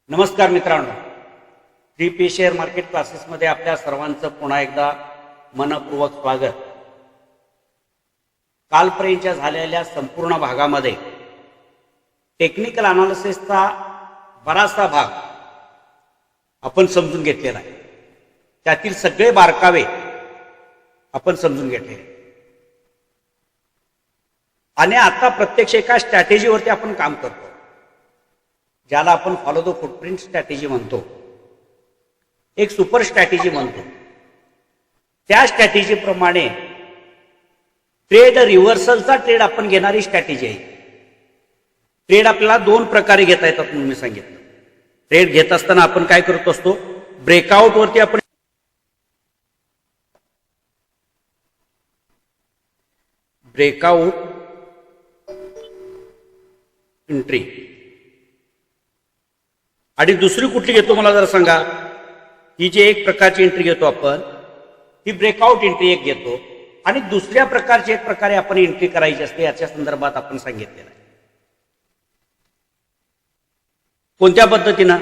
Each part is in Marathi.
नमस्कार मित्रांनो, डीपी शेअर मार्केट क्लासेसमध्ये आपल्या सर्वांचं पुन्हा एकदा मनपूर्वक स्वागत. कालपर्यंतच्या झालेल्या संपूर्ण भागामध्ये टेक्निकल अनालिसिसचा बराचसा भाग आपण समजून घेतलेला आहे. त्यातील सगळे बारकावे आपण समजून घेतले आणि आता प्रत्यक्ष एका स्ट्रॅटेजीवरती आपण काम करतो, ज्याला आपण फॉलो द फुटप्रिंट स्ट्रॅटेजी म्हणतो, एक सुपर स्ट्रॅटेजी म्हणतो. त्या स्ट्रॅटेजीप्रमाणे ट्रेड रिव्हर्सलचा ट्रेड आपण घेणारी स्ट्रॅटेजी आहे. ट्रेड आपल्याला दोन प्रकारे घेता येतात म्हणून मी सांगितलं. ट्रेड घेत असताना आपण काय करत असतो, ब्रेकआउट वरती आपण ब्रेकआउट एंट्री आणि दुसरी कुठली घेतो मला जरा सांगा. ही जी एक प्रकारची एंट्री घेतो आपण, ही ब्रेकआउट एंट्री एक घेतो आणि दुसऱ्या प्रकारची एक प्रकारे आपण एंट्री करायची असते. याच्या संदर्भात आपण सांगितलेलं आहे. कोणत्या पद्धतीनं?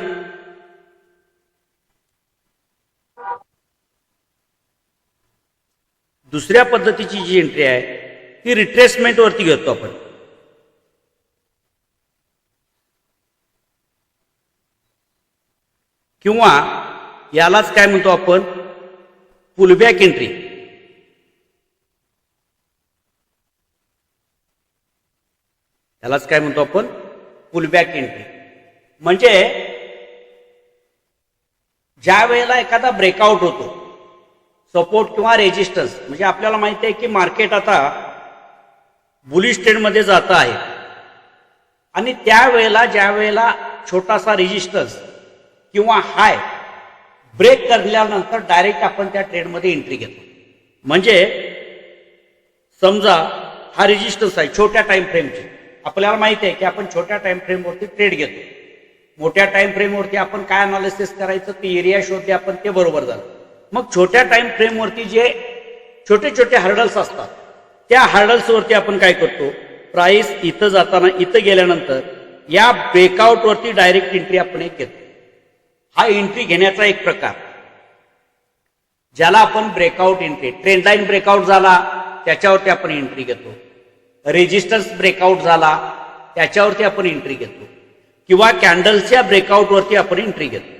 दुसऱ्या पद्धतीची जी एंट्री आहे ती रिट्रेसमेंट वरती घेतो आपण. किंवा यालाच काय म्हणतो आपण, पुलबॅक एंट्री. यालाच काय म्हणतो आपण, पुलबॅक एंट्री. म्हणजे ज्या वेळेला एखादा ब्रेकआउट होतो, सपोर्ट किंवा रेजिस्टन्स, म्हणजे आपल्याला माहिती आहे की मार्केट आता बुलिश ट्रेंडमध्ये जात आहे आणि त्यावेळेला ज्या वेळेला छोटासा रेजिस्टन्स किंवा हाय ब्रेक करल्यानंतर डायरेक्ट आपण त्या ट्रेडमध्ये एंट्री घेतो. म्हणजे समजा हा रेजिस्टन्स आहे छोट्या टाइम फ्रेमची, आपल्याला माहिती आहे की आपण छोट्या टाइम फ्रेमवरती ट्रेड घेतो. मोठ्या टाइम फ्रेमवरती आपण काय अनालिसिस करायचं, ते एरिया शोधले आपण, ते बरोबर झालं. मग छोट्या टाइम फ्रेमवरती जे छोटे छोटे हर्डल्स असतात, त्या हर्डल्सवरती आपण काय करतो, प्राइस इथं जाताना इथं गेल्यानंतर या ब्रेकआउटवरती डायरेक्ट एंट्री आपण एक घेतो. हा एंट्री घेण्याचा एक प्रकार, ज्याला आपण breakout entry. Trend line breakout झाला त्याच्यावरती आपण एंट्री घेतो, रेजिस्टन्स ब्रेकआउट झाला त्याच्यावरती आपण एंट्री घेतो, किंवा कॅन्डलच्या ब्रेकआउटवरती आपण एंट्री घेतो.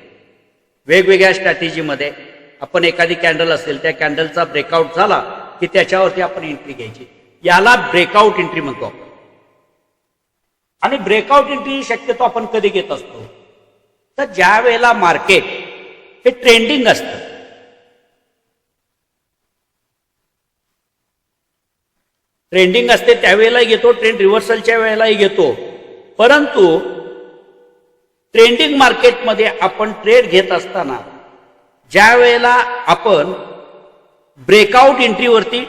वेगवेगळ्या स्ट्रॅटेजीमध्ये आपण एखादी कॅन्डल असेल, त्या कॅन्डलचा ब्रेकआउट झाला की त्याच्यावरती आपण एंट्री घ्यायची. याला ब्रेकआउट एंट्री म्हणतो आपण. आणि ब्रेकआउट एंट्री शक्यतो आपण कधी घेत असतो, तर ज्या वेळेला मार्केट हे ट्रेंडिंग असतं, ट्रेंडिंग असते त्यावेळेलाही घेतो, ट्रेंड रिव्हर्सलच्या वेळेलाही घेतो. परंतु ट्रेंडिंग मार्केटमध्ये आपण ट्रेड घेत असताना ज्या वेळेला आपण ब्रेकआउट एंट्रीवरती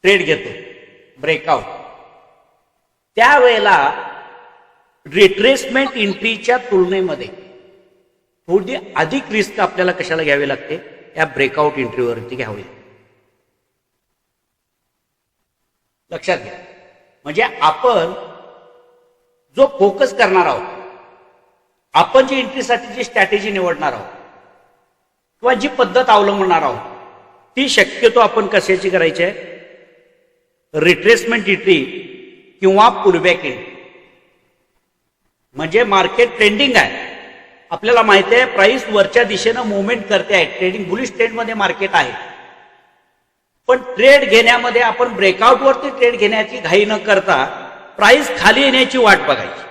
ट्रेड घेतो, ब्रेकआउट, त्यावेळेला रिट्रेसमेंट एंट्रीच्या तुलनेमध्ये थोडी अधिक रिस्क आपल्याला कशाला घ्यावी लागते, या ब्रेकआउट एंट्रीवरती घ्यावी लागते. लक्षात घ्या. म्हणजे आपण जो फोकस करणार आहोत, आपण जी एंट्रीसाठी जी स्ट्रॅटेजी निवडणार आहोत किंवा जी पद्धत अवलंबणार आहोत, ती शक्यतो आपण कशाची करायची आहे, रिट्रेसमेंट एंट्री किंवा पुलबॅक एंट्री. म्हणजे मार्केट ट्रेंडिंग आहे, आपल्याला माहिती आहे प्राइस वरच्या दिशेनं मुवमेंट करते आहे, ट्रेडिंग बुलिश ट्रेंडमध्ये मार्केट आहे. पण ट्रेड घेण्यामध्ये आपण ब्रेकआउटवरती ट्रेड घेण्याची घाई न करता प्राइस खाली येण्याची वाट बघायची.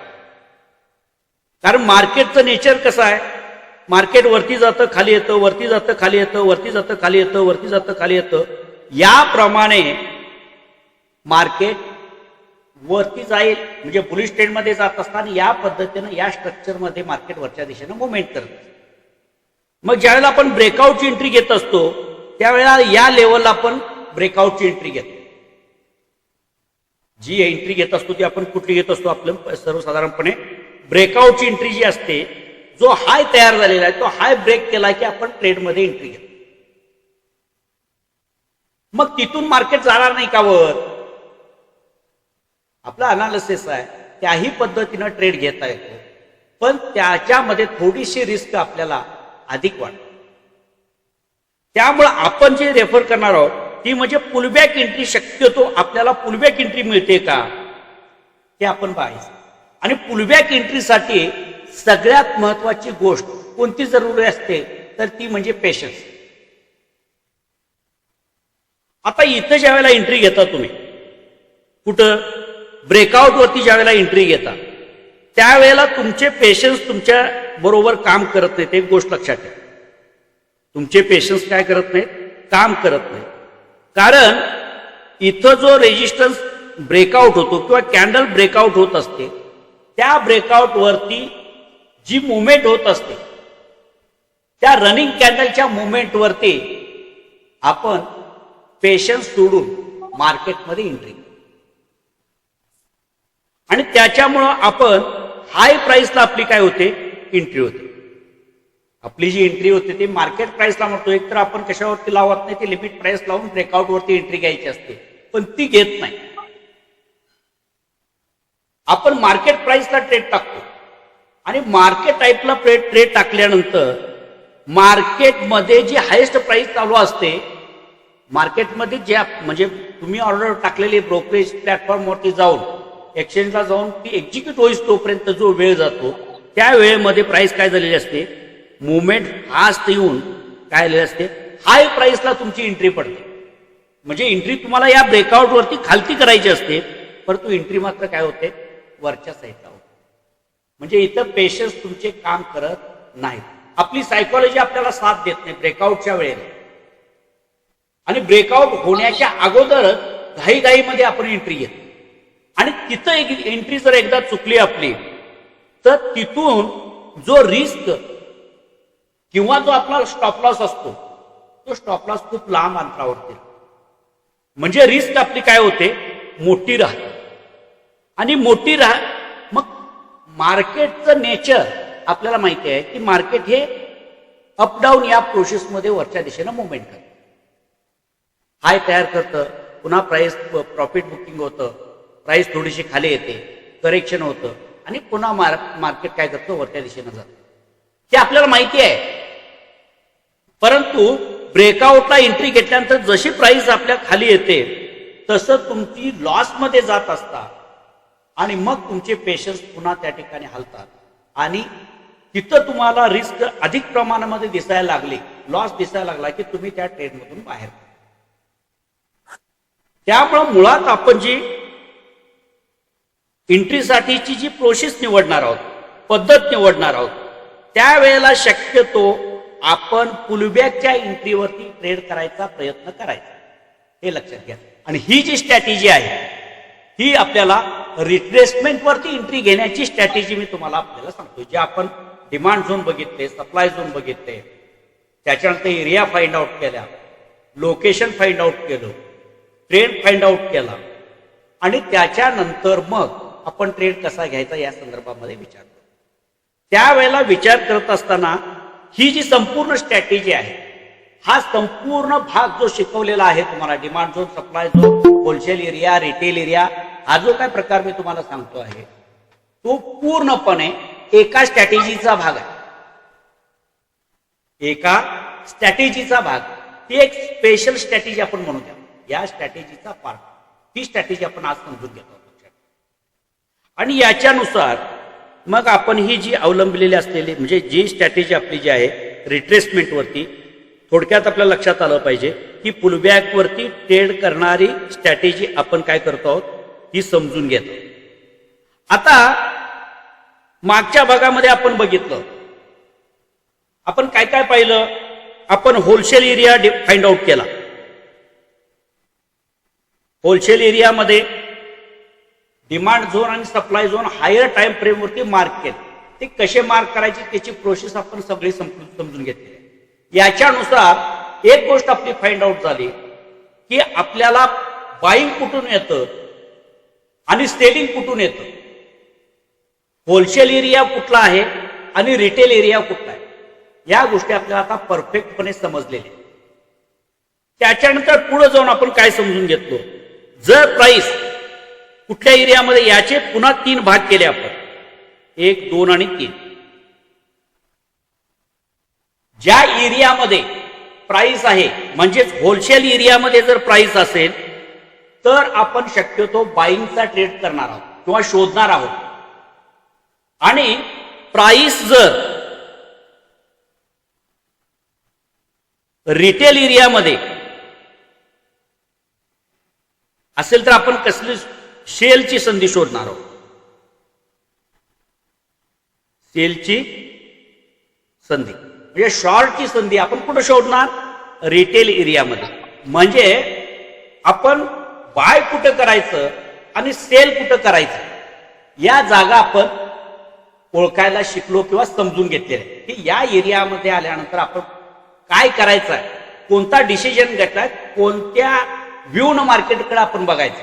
कारण मार्केटचं नेचर कसं आहे, मार्केट वरती जातं खाली येतं, वरती जातं खाली येतं, वरती जातं खाली येतं, वरती जातं खाली येतं. याप्रमाणे मार्केट वरती जाईल, म्हणजे बुलिश ट्रेंडमध्ये जात असताना या पद्धतीनं, या स्ट्रक्चरमध्ये मार्केट वरच्या दिशेनं मुवमेंट करत. मग ज्यावेळेला आपण ब्रेकआउटची एंट्री घेत असतो, त्यावेळेला या लेवलला आपण ब्रेकआउटची एंट्री घेतो. जी एंट्री घेत असतो ती आपण कुठली घेत असतो, आपलं सर्वसाधारणपणे ब्रेकआउटची एंट्री जी असते, जो हाय तयार झालेला आहे, तो हाय ब्रेक केला की आपण ट्रेडमध्ये एंट्री घेतो. मग तिथून मार्केट जाणार नाही का वर, आपला अनालिसिस आहे त्याही पद्धतीनं ट्रेड घेता येतो. पण त्याच्यामध्ये थोडीशी रिस्क आपल्याला अधिक वाटते. त्यामुळे आपण जे रेफर करणार आहोत ती म्हणजे पुलबॅक एंट्री. शक्यतो आपल्याला पुलबॅक एंट्री मिळते का ते आपण पाहायचं. आणि पुलबॅक एंट्रीसाठी सगळ्यात महत्वाची गोष्ट कोणती जरुरी असते तर ती म्हणजे पेशन्स. आता इथं ज्या वेळेला एंट्री घेता तुम्ही, कुठं ब्रेकआउट वरती ज्या वेळेला एंट्री घेता त्यावेळेला तुमचे पेशन्स तुमच्या बरोबर काम करत नाहीत. एक गोष्ट लक्षात ठेवा, तुमचे पेशन्स काय करत नाहीत, काम करत नाहीत. कारण इथं जो रेजिस्टन्स ब्रेकआउट होतो किंवा कॅन्डल ब्रेकआउट होत असते त्या ब्रेकआउट वरती जी मुवमेंट होत असते त्या रनिंग कॅन्डलच्या मुवमेंट वरती आपण पेशन्स सोडून मार्केटमध्ये एंट्री, आणि त्याच्यामुळं आपण हाय प्राइसला आपली काय होते, एंट्री होते. आपली जी एंट्री होते ती मार्केट प्राइसला म्हणतो. एक तर आपण कशावरती लावत नाही, ती लिमिट प्राइस लावून ब्रेकआउट वरती एंट्री घ्यायची असते, पण ती घेत नाही. आपण मार्केट प्राइसला ट्रेड टाकतो आणि मार्केट टाईपला ट्रेड टाकल्यानंतर मार्केटमध्ये जी हायेस्ट प्राइस चालू असते, मार्केटमध्ये ज्या म्हणजे तुम्ही ऑर्डर टाकलेली ब्रोकरेज प्लॅटफॉर्मवरती जाऊन एक्सचेंजला जाऊन ती एक्झिक्यूट होईस तोपर्यंत जो वेळ जातो त्या वेळेमध्ये प्राइस काय झालेली असते, मुवमेंट फास्ट येऊन काय झालेली असते, हाय प्राइसला तुमची एंट्री पडते. म्हणजे एंट्री तुम्हाला या ब्रेकआउट वरती खालती करायची असते, परंतु एंट्री मात्र काय होते, वरच्या साईडला होते. म्हणजे इथं पेशन्स तुमचे काम करत नाहीत. आपली सायकोलॉजी आपल्याला साथ देत नाही ब्रेकआउटच्या वेळेला, आणि ब्रेकआउट होण्याच्या अगोदरच घाईघाईमध्ये आपण एंट्री घेतो. आणि तिथं एक एंट्री जर एकदा चुकली आपली तर तिथून जो रिस्क किंवा जो आपला स्टॉप लॉस असतो तो स्टॉप लॉस खूप लांब अंतरावरती, म्हणजे रिस्क आपली काय होते, मोठी राहते. आणि मोठी मग मार्केटचं नेचर आपल्याला माहिती आहे की मार्केट हे अपडाऊन या प्रोसेसमध्ये वरच्या दिशेनं मुवमेंट करतं. हाय तयार करतं, पुन्हा प्राइस प्रॉफिट बुकिंग होतं, प्राइस थोडीशी खाली येते, करेक्शन होतं, आणि पुन्हा मार्केट काय करतं, वरच्या दिशेनं जातं. हे आपल्याला माहिती आहे. परंतु ब्रेकआउटला एंट्री घेतल्यानंतर जशी प्राइस आपल्या खाली येते तसं तुमची लॉसमध्ये जात असता, आणि मग तुमचे पेशन्स पुन्हा त्या ठिकाणी हलतात, आणि तिथं तुम्हाला रिस्क अधिक प्रमाणामध्ये दिसायला लागली, लॉस दिसायला लागला की तुम्ही त्या ट्रेडमधून बाहेर. त्यामुळे मुळात आपण जी एंट्रीसाठीची जी प्रोसेस निवडणार आहोत, पद्धत निवडणार आहोत, त्यावेळेला शक्यतो आपण पुलबॅकच्या एंट्रीवरती ट्रेड करायचा प्रयत्न करायचा, हे लक्षात घ्या. आणि ही जी स्ट्रॅटेजी आहे ही आपल्याला रिट्रेसमेंट वरती एंट्री घेण्याची स्ट्रॅटेजी मी तुम्हाला आपल्याला सांगतो. जे आपण डिमांड झोन बघितले, सप्लाय झोन बघितले, त्याच्यानंतर एरिया फाइंड आउट केल्या, लोकेशन फाइंड आउट केलं, ट्रेड फाइंड आउट केला, आणि त्याच्यानंतर मग आपण ट्रेड कसा घ्यायचा या संदर्भामध्ये विचार करतो. त्यावेळेला विचार करत असताना ही जी संपूर्ण स्ट्रॅटेजी आहे, हा संपूर्ण भाग जो शिकवलेला आहे तुम्हाला, demand zone, supply zone, wholesale area, retail area, हा जो काय प्रकार मी तुम्हाला सांगतो आहे तो पूर्णपणे एका स्ट्रॅटेजीचा भाग आहे. एका स्ट्रॅटेजीचा भाग, ती एक स्पेशल स्ट्रॅटेजी आपण म्हणू द्या, या स्ट्रॅटेजीचा पार्ट, ती स्ट्रॅटेजी आपण आज समजून घेतो. आणि याच्यानुसार मग आपण ही जी अवलंबलेली असलेली म्हणजे जी स्ट्रॅटेजी आपली जी आहे रिट्रेसमेंट वरती, थोडक्यात आपल्या लक्षात आलं पाहिजे की पुलबॅक वरती ट्रेड करणारी स्ट्रॅटेजी आपण काय करतो आहोत ही समजून घेतो. आता मागच्या भागामध्ये आपण बघितलं, आपण काय काय पाहिलं, आपण होलसेल एरिया फाइंड आउट केला. होलसेल एरियामध्ये डिमांड झोन आणि supply zone higher time frame वरती मार्क केले. ते कसे मार्क करायचे त्याची प्रोसेस आपण सगळी समजून घेतली. याच्यानुसार एक गोष्ट आपली फाइंड आउट झाली की आपल्याला बाईंग कुठून येतं आणि सेलिंग कुठून येतं, होलसेल एरिया कुठला आहे आणि रिटेल एरिया कुठला आहे, या गोष्टी आपल्याला आता परफेक्टपणे समजलेल्या. त्याच्यानंतर पुढे जाऊन आपण काय समजून घेतलो, जर प्राइस कुठल्या एरियामध्ये, याचे पुन्हा 3 भाग केले आपण, 1, 2 आणि 3. ज्या एरियामध्ये प्राइस आहे म्हणजेच होलसेल एरियामध्ये जर प्राइस असेल तर आपण शक्यतो बाईंगचा ट्रेड करणार आहोत किंवा शोधणार आहोत. आणि प्राइस जर रिटेल एरियामध्ये असेल तर आपण कसली सेलची संधी शोधणार आहोत. सेलची संधी म्हणजे शॉर्टची संधी आपण कुठे शोधणार? रिटेल एरियामध्ये. म्हणजे आपण बाय कुठं करायचं आणि सेल कुठं करायचं या जागा आपण ओळखायला शिकलो किंवा समजून घेतलेले की या एरियामध्ये आल्यानंतर आपण काय करायचं आहे, कोणता डिसिजन घेतलाय, कोणत्या व्ह्यूनं मार्केटकडे आपण बघायचं,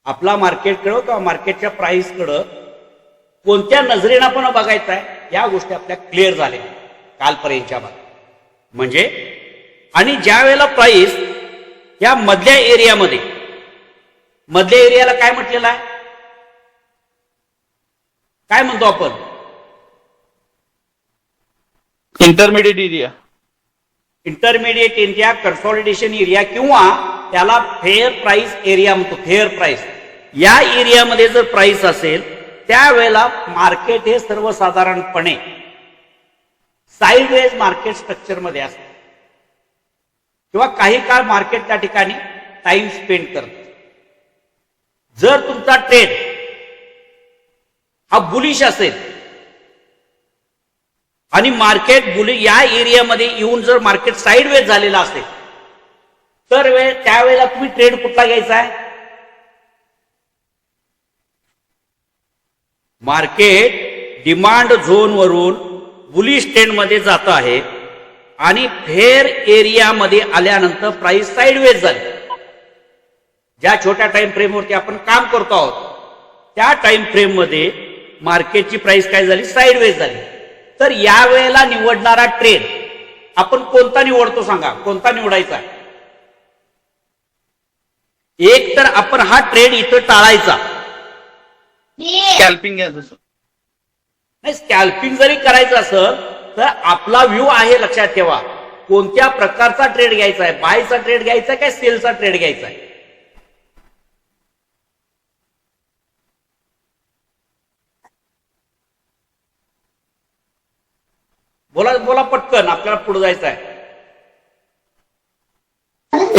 आपला मार्केटकडं किंवा मार्केटच्या प्राइसकडं कोणत्या नजरेनं आपण बघायचं आहे या गोष्टी आपल्या क्लिअर झाल्या कालपर्यंतच्या भागात. म्हणजे आणि ज्या वेळेला प्राइस या मधल्या एरियामध्ये, मधल्या एरियाला काय म्हटलेलं आहे, काय म्हणतो आपण? Intermediate area. Intermediate area, consolidation area किंवा त्याला फेअर प्राइस एरिया म्हणतो. फेअर प्राइस या एरियामध्ये जर प्राइस असेल त्यावेळेला मार्केट हे सर्वसाधारणपणे साइडवेज मार्केट स्ट्रक्चरमध्ये असते किंवा काही काळ मार्केट त्या ठिकाणी टाइम स्पेंड करते. जर तुमचा ट्रेड हा बुलिश असेल आणि मार्केट बुलिश या एरियामध्ये येऊन जर मार्केट साइडवेज झालेला असेल तर त्यावेळेला तुम्ही ट्रेड कुठला घ्यायचा आहे? मार्केट डिमांड झोन वरून बुलिश ट्रेंड मध्ये जात आहे आणि फेअर एरियामध्ये आल्यानंतर प्राइस साइडवेज झाली. ज्या छोट्या टाइम फ्रेमवरती आपण काम करतो आहोत त्या टाइम फ्रेम मध्ये मार्केटची प्राइस काय झाली? साइडवेज झाली. तर या वेळेला निवडणारा ट्रेड आपण कोणता निवडतो सांगा, कोणता निवडायचा? एक तर आपण हा ट्रेड इथं टाळायचा, स्कॅल्पिंग नाही. स्कॅल्पिंग जरी करायचं असेल तर आपला व्ह्यू आहे, लक्षात ठेवा, कोणत्या प्रकारचा ट्रेड घ्यायचा आहे, बायचा ट्रेड घ्यायचा आहे काय सेलचा ट्रेड घ्यायचा आहे? बोला बोला पटकन, आपल्याला पुढे जायचं आहे.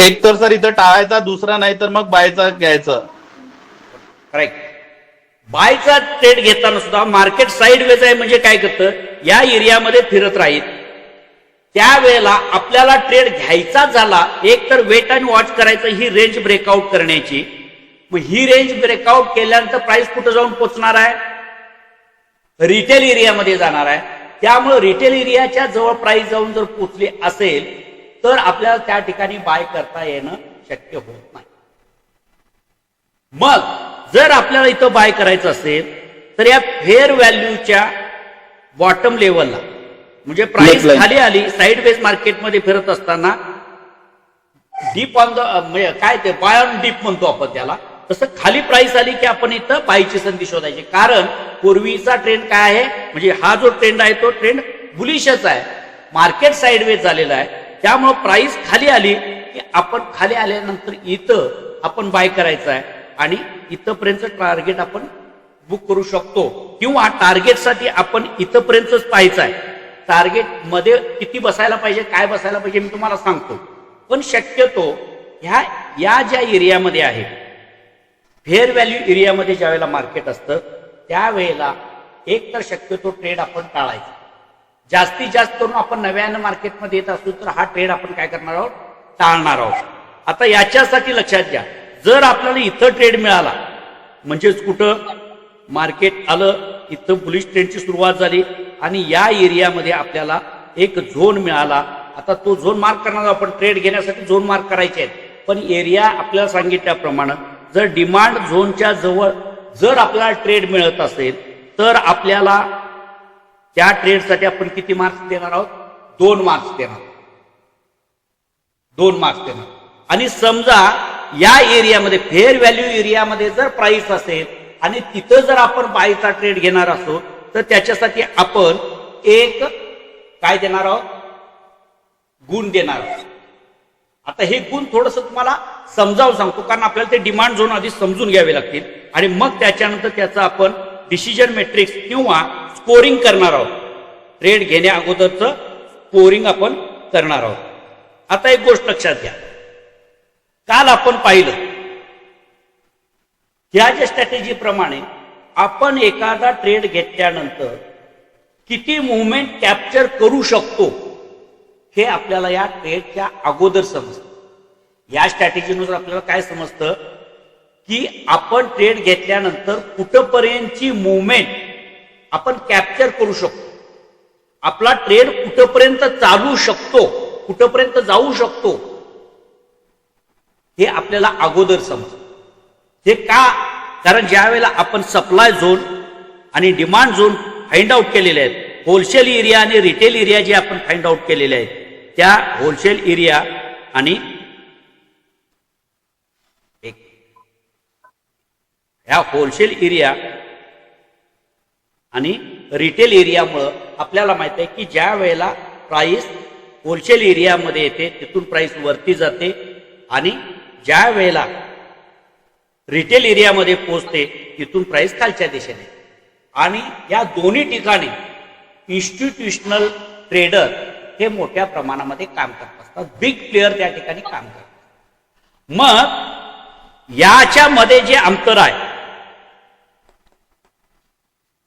एक तर सर इथं टाळायचा, दुसरा नाही तर मग बायचा घ्यायचं. करेक्ट. बायचा ट्रेड घेताना सुद्धा मार्केट साइडवेज आहे म्हणजे काय करतं, या एरियामध्ये फिरत राहील. त्यावेळेला आपल्याला ट्रेड घ्यायचा झाला एक तर वेट आणि वॉच करायचं, ही रेंज ब्रेकआउट करण्याची. मग ही रेंज ब्रेकआउट केल्यानंतर प्राइस कुठं जाऊन पोहोचणार आहे? रिटेल एरियामध्ये जाणार आहे. त्यामुळे रिटेल एरियाच्या जवळ प्राइस जाऊन जर पोहोचली असेल तर आपल्याला त्या ठिकाणी बाय करता येणं शक्य होत नाही. मग जर आपल्याला इथं बाय करायचं असेल तर या फेअर व्हॅल्यूच्या बॉटम लेवलला म्हणजे प्राइस खाली आली, साइडवेज मार्केटमध्ये फिरत असताना डीप ऑन द म्हणजे काय ते बाय ऑन डीप म्हणतो आपण त्याला, तसं खाली प्राइस आली की आपण इथं बायची संधी शोधायची. कारण पूर्वीचा ट्रेंड काय आहे, म्हणजे हा जो ट्रेंड आहे तो ट्रेंड बुलिशच आहे, मार्केट साइडवेज झालेला आहे. त्यामुळे प्राइस खाली आली की आपण खाली आल्यानंतर इथं आपण बाय करायचं आहे आणि इथंपर्यंत टार्गेट आपण बुक करू शकतो किंवा टार्गेटसाठी आपण इथंपर्यंतच पाहायचं आहे. टार्गेट मध्ये किती बसायला पाहिजे, काय बसायला पाहिजे मी तुम्हाला सांगतो. पण शक्यतो या ज्या एरियामध्ये आहे फेअर व्हॅल्यू एरियामध्ये ज्या वेळेला मार्केट असतं त्यावेळेला एक तर शक्यतो ट्रेड आपण टाळायचा. जास्तीत जास्त करून आपण नव्यानं मार्केटमध्ये येत असू तर हा ट्रेड आपण काय करणार आहोत, टाळणार आहोत. आता याच्यासाठी लक्षात घ्या, जर आपल्याला इथं ट्रेड मिळाला म्हणजेच कुठं मार्केट आलं, इथं बुलिश ट्रेंडची सुरुवात झाली आणि या एरियामध्ये आपल्याला एक झोन मिळाला. आता तो झोन मार्क करणार आपण, ट्रेड घेण्यासाठी झोन मार्क करायचे आहेत. पण एरिया आपल्याला सांगितल्याप्रमाणे जर डिमांड झोनच्या जवळ जर आपल्याला ट्रेड मिळत असेल तर आपल्याला त्या ट्रेडसाठी आपण किती मार्क्स देणार आहोत? 2 मार्क्स देणार. 2 मार्क्स देणार. आणि समजा या एरियामध्ये फेअर व्हॅल्यू एरियामध्ये जर प्राइस असेल आणि तिथं जर आपण बायचा ट्रेड घेणार असो तर त्याच्यासाठी आपण एक काय देणार आहोत, गुण देणार आहोत. आता हे गुण थोडंसं तुम्हाला समजावून सांगतो, कारण आपल्याला ते डिमांड झोन आधी समजून घ्यावे लागतील आणि मग त्याच्यानंतर त्याचं आपण डिसिजन मॅट्रिक्स किंवा स्कोरिंग करणार आहोत. ट्रेड घेण्या अगोदरचं स्कोरिंग आपण करणार आहोत. आता एक गोष्ट लक्षात घ्या, काल आपण पाहिलं ह्या ज्या स्ट्रॅटेजी प्रमाणे आपण एखादा ट्रेड घेतल्यानंतर किती मुवमेंट कॅप्चर करू शकतो हे आपल्याला या ट्रेडच्या अगोदर समजतं. या स्ट्रॅटेजीनुसार आपल्याला काय समजतं की आपण ट्रेड घेतल्यानंतर कुठपर्यंतची मुवमेंट आपण कॅप्चर करू शकतो, आपला ट्रेड कुठपर्यंत चालू शकतो, कुठपर्यंत जाऊ शकतो हे आपल्याला अगोदर समजतं. हे का? कारण ज्या वेळेला आपण सप्लाय झोन आणि डिमांड झोन फाइंड आउट केलेले आहेत, होलसेल एरिया आणि रिटेल एरिया जे आपण फाइंड आउट केलेले आहेत, त्या होलसेल एरिया आणि ह्या होलसेल एरिया आणि रिटेल एरियामुळं आपल्याला माहित आहे की ज्या वेळेला प्राइस होलसेल एरियामध्ये येते तिथून प्राइस वरती जाते आणि ज्या वेळेला रिटेल एरियामध्ये पोहोचते तिथून प्राइस खालच्या दिशेने. आणि या दोन्ही ठिकाणी इन्स्टिट्यूशनल ट्रेडर हे मोठ्या प्रमाणामध्ये काम करत असतात, बिग प्लेयर त्या ठिकाणी काम करतात. मग याच्यामध्ये जे अंतर आहे,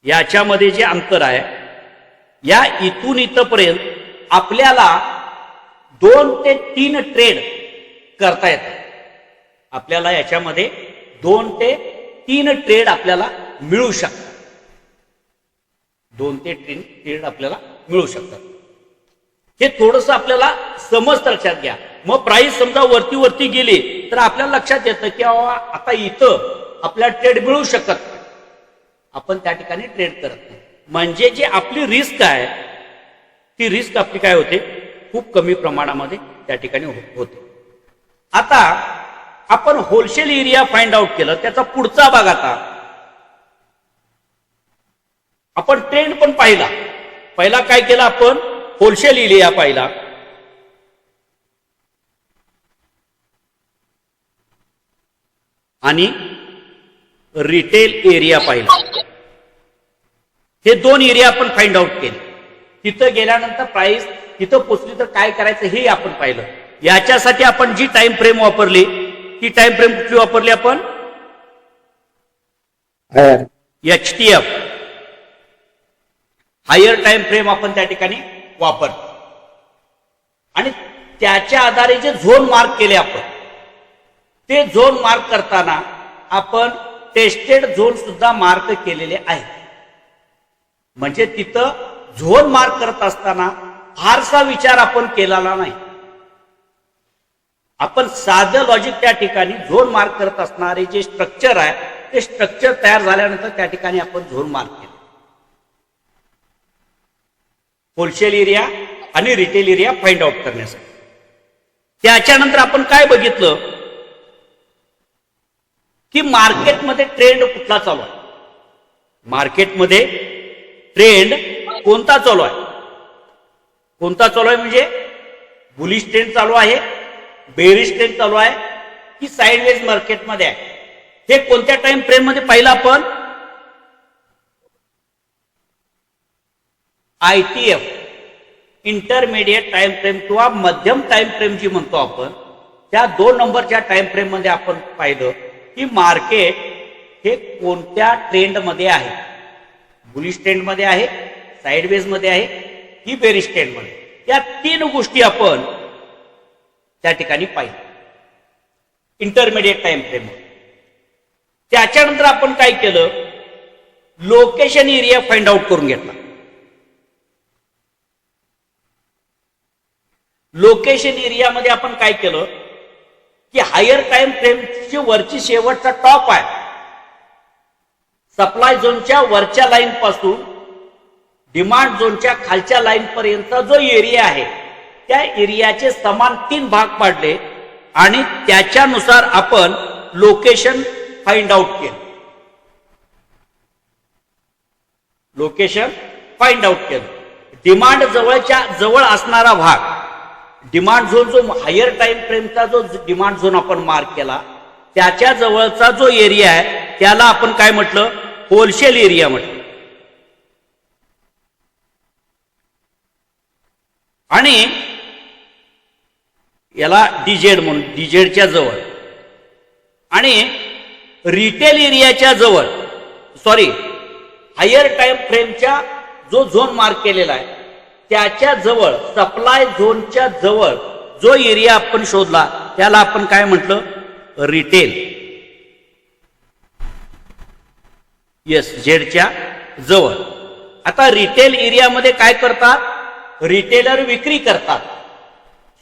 याच्यामध्ये जे अंतर आहे, या इथून इथपर्यंत आपल्याला 2 ते 3 ट्रेड करता येतात. आपल्याला याच्यामध्ये 2 ते 3 ट्रेड आपल्याला मिळू शकतात. 2 ते 3 ट्रेड आपल्याला मिळू शकतात. हे थोडंसं आपल्याला समज लक्षात घ्या. मग प्राइस समजा वरती वरती गेली तर आपल्याला लक्षात येतं की आता इथं आपल्याला ट्रेड मिळू शकत नाही, आपण त्या ठिकाणी ट्रेड करत नाही. म्हणजे जे आपली रिस्क आहे ती रिस्क आपली काय होते, खूप कमी प्रमाणामध्ये त्या ठिकाणी होते. आता आपण होलसेल एरिया फाइंड आउट केलं, त्याचा पुढचा भाग आता आपण ट्रेंड पण पाहिला. पहिला काय केलं आपण, होलसेल एरिया पाहिला, आणि रिटेल एरिया पाहिला. हे 2 एरिया आपण फाइंड आउट केले. तिथं गेल्यानंतर प्राइस तिथं पोचली तर काय करायचं हे आपण पाहिलं. याच्यासाठी आपण जी टाइम फ्रेम वापरली ती टाइम फ्रेम कुठली वापरली आपण, HTF, हायर टाइम फ्रेम आपण त्या ठिकाणी वापरतो. आणि त्याच्या आधारे जे झोन मार्क केले आपण, ते झोन मार्क करताना आपण टेस्टेड झोन सुद्धा मार्क केलेले आहेत. म्हणजे तिथं झोन मार्क करत असताना फारसा विचार आपण केलेला नाही. आपण साधं लॉजिक त्या ठिकाणी झोन मार्क करत असणारे जे स्ट्रक्चर आहे ते स्ट्रक्चर तयार झाल्यानंतर त्या ठिकाणी आपण झोन मार्क केले. होलसेल एरिया आणि रिटेल एरिया फाइंड आउट करण्यासाठी. त्याच्यानंतर आपण काय बघितलं की मार्केटमध्ये ट्रेंड कुठला चालू आहे, मार्केटमध्ये ट्रेंड कोणता चालू आहे. कोणता चालू आहे म्हणजे बुलिश ट्रेंड चालू आहे, बेरिश ट्रेंड चालू आहे की साइडवेज मार्केटमध्ये आहे. हे कोणत्या टाइम फ्रेम मध्ये पाहिलं आपण, ITF, इंटरमिडिएट टाइम फ्रेम किंवा मध्यम टाइम फ्रेम जी म्हणतो आपण, त्या 2 नंबरच्या टाइम फ्रेम मध्ये आपण पाहिलं की मार्केट हे कोणत्या ट्रेंड मध्ये आहे, बुलिश ट्रेंड मध्ये आहे, साइडवेज मध्ये आहे की बेरिश ट्रेंड मध्ये. या 3 गोष्टी आपण त्या ठिकाणी पाहिलं इंटरमिडिएट टाइम फ्रेम. त्याच्यानंतर आपण काय केलं, लोकेशन एरिया फाइंड आउट करून घेतला. लोकेशन एरियामध्ये आपण काय केलं की हायर टाइम फ्रेमची वरची शेवटचा टॉप आहे, सप्लाय झोनच्या वरच्या लाईन पासून डिमांड झोनच्या खालच्या लाईन पर्यंत जो एरिया आहे त्या एरियाचे समान 3 भाग पाडले आणि त्याच्यानुसार आपण लोकेशन फाइंड आउट केलं. लोकेशन फाइंड आउट केलं. डिमांड जवळ असणारा भाग, डिमांड झोन जो हायर टाइम फ्रेमचा जो डिमांड झोन आपण मार्क केला त्याच्या जवळचा जो एरिया आहे त्याला आपण काय म्हटलं, होलसेल एरिया म्हटलं. आणि याला डीझेड म्हणून, डीझेडच्या जवळ आणि रिटेल एरियाच्या जवळ, सॉरी हायर टाइम फ्रेमच्या जो झोन मार्क केलेला आहे त्याच्या जवळ, सप्लाय झोनच्या जवळ जो एरिया आपण शोधला त्याला आपण काय म्हटलं, रिटेल. येस, झेडच्या जवळ. आता रिटेल एरियामध्ये काय करतात, रिटेलर विक्री करतात,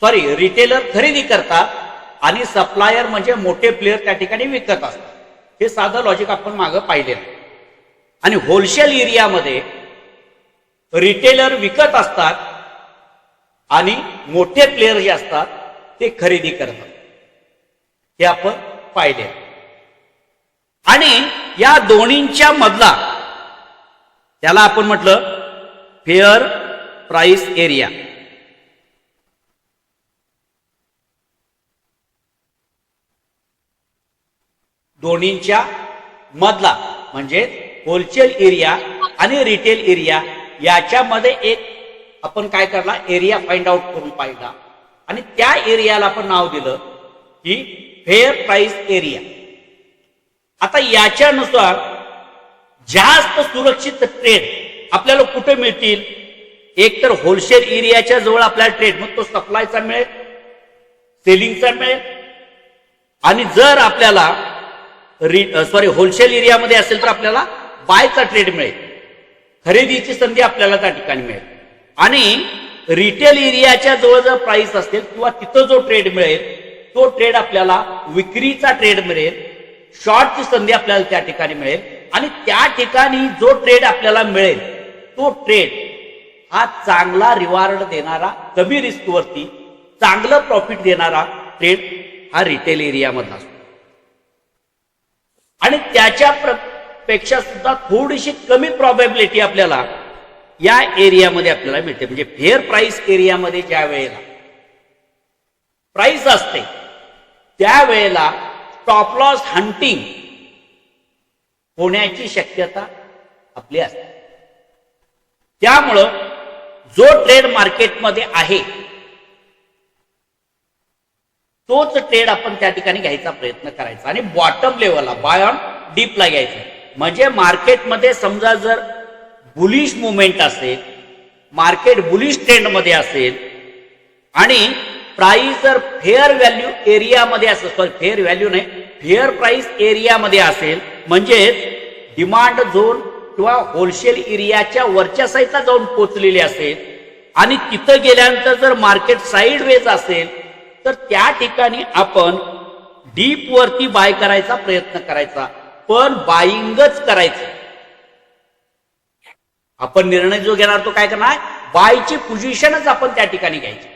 सॉरी रिटेलर खरेदी करतात आणि सप्लायर म्हणजे मोठे प्लेयर त्या ठिकाणी विकत असतात. हे साधं लॉजिक आपण मागं पाहिलेलं आहे. आणि होलसेल एरियामध्ये रिटेलर विकत असतात आणि मोठे प्लेयर जे असतात ते खरेदी करतात. हे आपण पाहिले. आणि या दोन्हींच्या मधला त्याला आपण म्हटलं फेअर प्राइस एरिया. दोन्हींच्या मधला म्हणजे होलसेल एरिया आणि रिटेल एरिया याच्यामध्ये एक आपण काय करला, एरिया फाइंड आउट करून पाहिला आणि त्या एरियाला आपण नाव दिलं की फेअर प्राइस एरिया. आता याच्यानुसार जास्त सुरक्षित ट्रेड आपल्याला कुठे मिळतील, एक तर होलसेल एरियाच्या जवळ आपल्याला ट्रेड, मग तो सप्लायचा मिळेल, सेलिंगचा मिळेल. आणि जर आपल्याला होलसेल एरियामध्ये असेल तर आपल्याला बायचा ट्रेड मिळेल, खरेदीची संधी आपल्याला त्या ठिकाणी मिळेल. आणि रिटेल एरियाच्या जवळ जर प्राइस असेल किंवा तिथं जो ट्रेड मिळेल तो ट्रेड आपल्याला विक्रीचा ट्रेड मिळेल, शॉर्टची संधी आपल्याला त्या ठिकाणी मिळेल. आणि त्या ठिकाणी जो ट्रेड आपल्याला मिळेल तो ट्रेड हा चांगला रिवॉर्ड देणारा, कमी रिस्कवरती चांगलं प्रॉफिट देणारा ट्रेड हा रिटेल एरियामधला असतो. आणि त्याच्या पेक्षा सुद्धा थोडीशी कमी प्रॉबॅबिलिटी आपल्याला या एरियामध्ये आपल्याला मिळते. म्हणजे फेअर प्राइस एरियामध्ये ज्या वेळेला प्राइस असते त्यावेळेला स्टॉप लॉस हंटिंग होण्याची शक्यता आपली असते. त्यामुळं जो ट्रेड मार्केटमध्ये आहे तोच ट्रेड आपण त्या ठिकाणी घ्यायचा प्रयत्न करायचा आणि बॉटम लेवलला, बाय ऑन डीपला घ्यायचा. म्हणजे मार्केटमध्ये समजा जर बुलिश मुवमेंट असेल, मार्केट बुलिश ट्रेंडमध्ये असेल आणि प्राइस जर फेअर व्हॅल्यू एरियामध्ये असेल, सॉरी फेअर व्हॅल्यू नाही, फेअर प्राइस एरियामध्ये असेल, म्हणजेच डिमांड झोन किंवा होलसेल एरियाच्या वरच्या साईडला जाऊन पोहोचलेली असेल आणि तिथं गेल्यानंतर जर मार्केट साईडवेज असेल तर त्या ठिकाणी आपण डीप वरती बाय करायचा प्रयत्न करायचा, पण बाईंगच करायचं. आपण निर्णय जो घेणार तो काय करणार, बायची पोझिशनच आपण त्या ठिकाणी घ्यायची.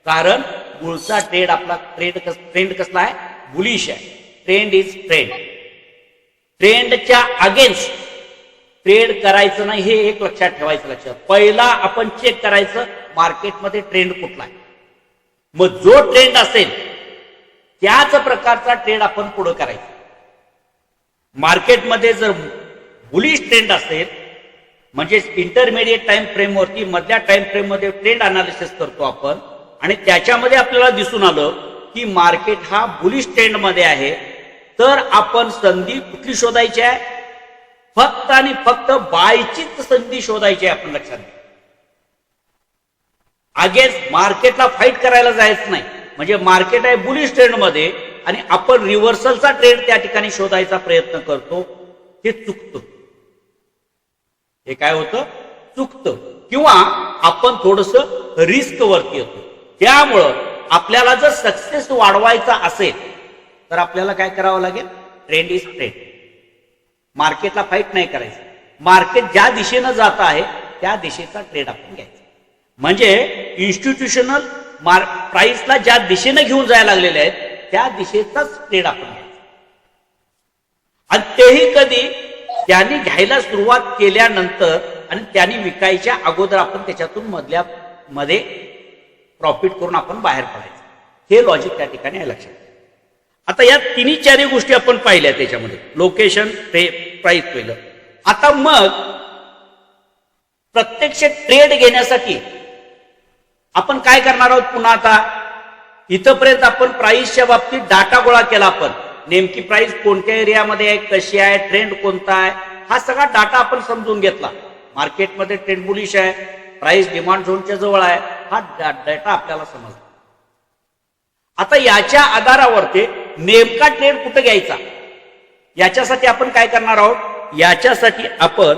कारण मूळचा ट्रेड आपला ट्रेंड कसला आहे, बुलिश आहे. Trend is trend. ट्रेंडच्या अगेन्स्ट ट्रेड करायचं नाही, हे एक लक्षात ठेवायचं. लक्षात पहिला आपण चेक करायचं मार्केटमध्ये ट्रेंड कुठला आहे. मग जो ट्रेंड असेल त्याच प्रकारचा ट्रेड आपण पुढे करायचा. मार्केटमध्ये जर बुलिश ट्रेंड असेल म्हणजे इंटरमिडिएट टाइम फ्रेमवरती, मधल्या टाइम फ्रेम मध्ये ट्रेंड अनालिसिस करतो आपण आणि त्याच्यामध्ये आपल्याला दिसून आलं की मार्केट हा बुलिश ट्रेंड मध्ये आहे, तर आपण संधी कुठली शोधायची आहे, फक्त आणि फक्त बायचीच संधी शोधायची आहे. आपण लक्षात घ्या, अगेन्स्ट मार्केटला फाईट करायला जायचं नाही. म्हणजे मार्केट आहे बुलिश ट्रेंड मध्ये आणि आपण रिव्हर्सलचा ट्रेंड त्या ठिकाणी शोधायचा प्रयत्न करतो, हे चुकतं. हे काय होतं, चुकतं. किंवा आपण थोडस रिस्क वरती येतो. त्यामुळं आपल्याला जर सक्सेस वाढवायचा असेल तर आपल्याला काय करावं लागेल, ट्रेंड इज ट्रेंड. मार्केटला फाईट नाही करायचं. मार्केट ज्या दिशेनं जात आहे त्या दिशेचा ट्रेड आपण घ्यायचा. म्हणजे इन्स्टिट्यूशनल प्राइसला ज्या दिशेनं घेऊन जायला लागलेले आहेत त्या दिशेचाच ट्रेड आपण घ्यायचा. आणि तेही कधी त्यांनी घ्यायला सुरुवात केल्यानंतर आणि त्यांनी विकायच्या अगोदर आपण त्याच्यातून मध्ये प्रॉफिट करून आपण बाहेर पडायचं. हे लॉजिक त्या ठिकाणी आहे लक्षात. आता या तिन्ही चारही गोष्टी आपण पाहिल्या त्याच्यामध्ये, लोकेशन, प्राइस पहिलं. आता मग प्रत्यक्ष ट्रेड घेण्यासाठी आपण काय करणार आहोत पुन्हा. आता इथपर्यंत आपण प्राइसच्या बाबतीत डाटा गोळा केला. आपण नेमकी प्राइस कोणत्या एरियामध्ये आहे, कशी आहे, ट्रेंड कोणता आहे, हा सगळा डाटा आपण समजून घेतला. मार्केटमध्ये ट्रेंड बुलिश आहे, प्राइस डिमांड झोनच्या जवळ आहे, हा डाटा आपल्याला समजला. आता याच्या आधारावरती नेमका ट्रेड कुठे घ्यायचा याच्यासाठी आपण काय करणार आहोत. याच्यासाठी आपण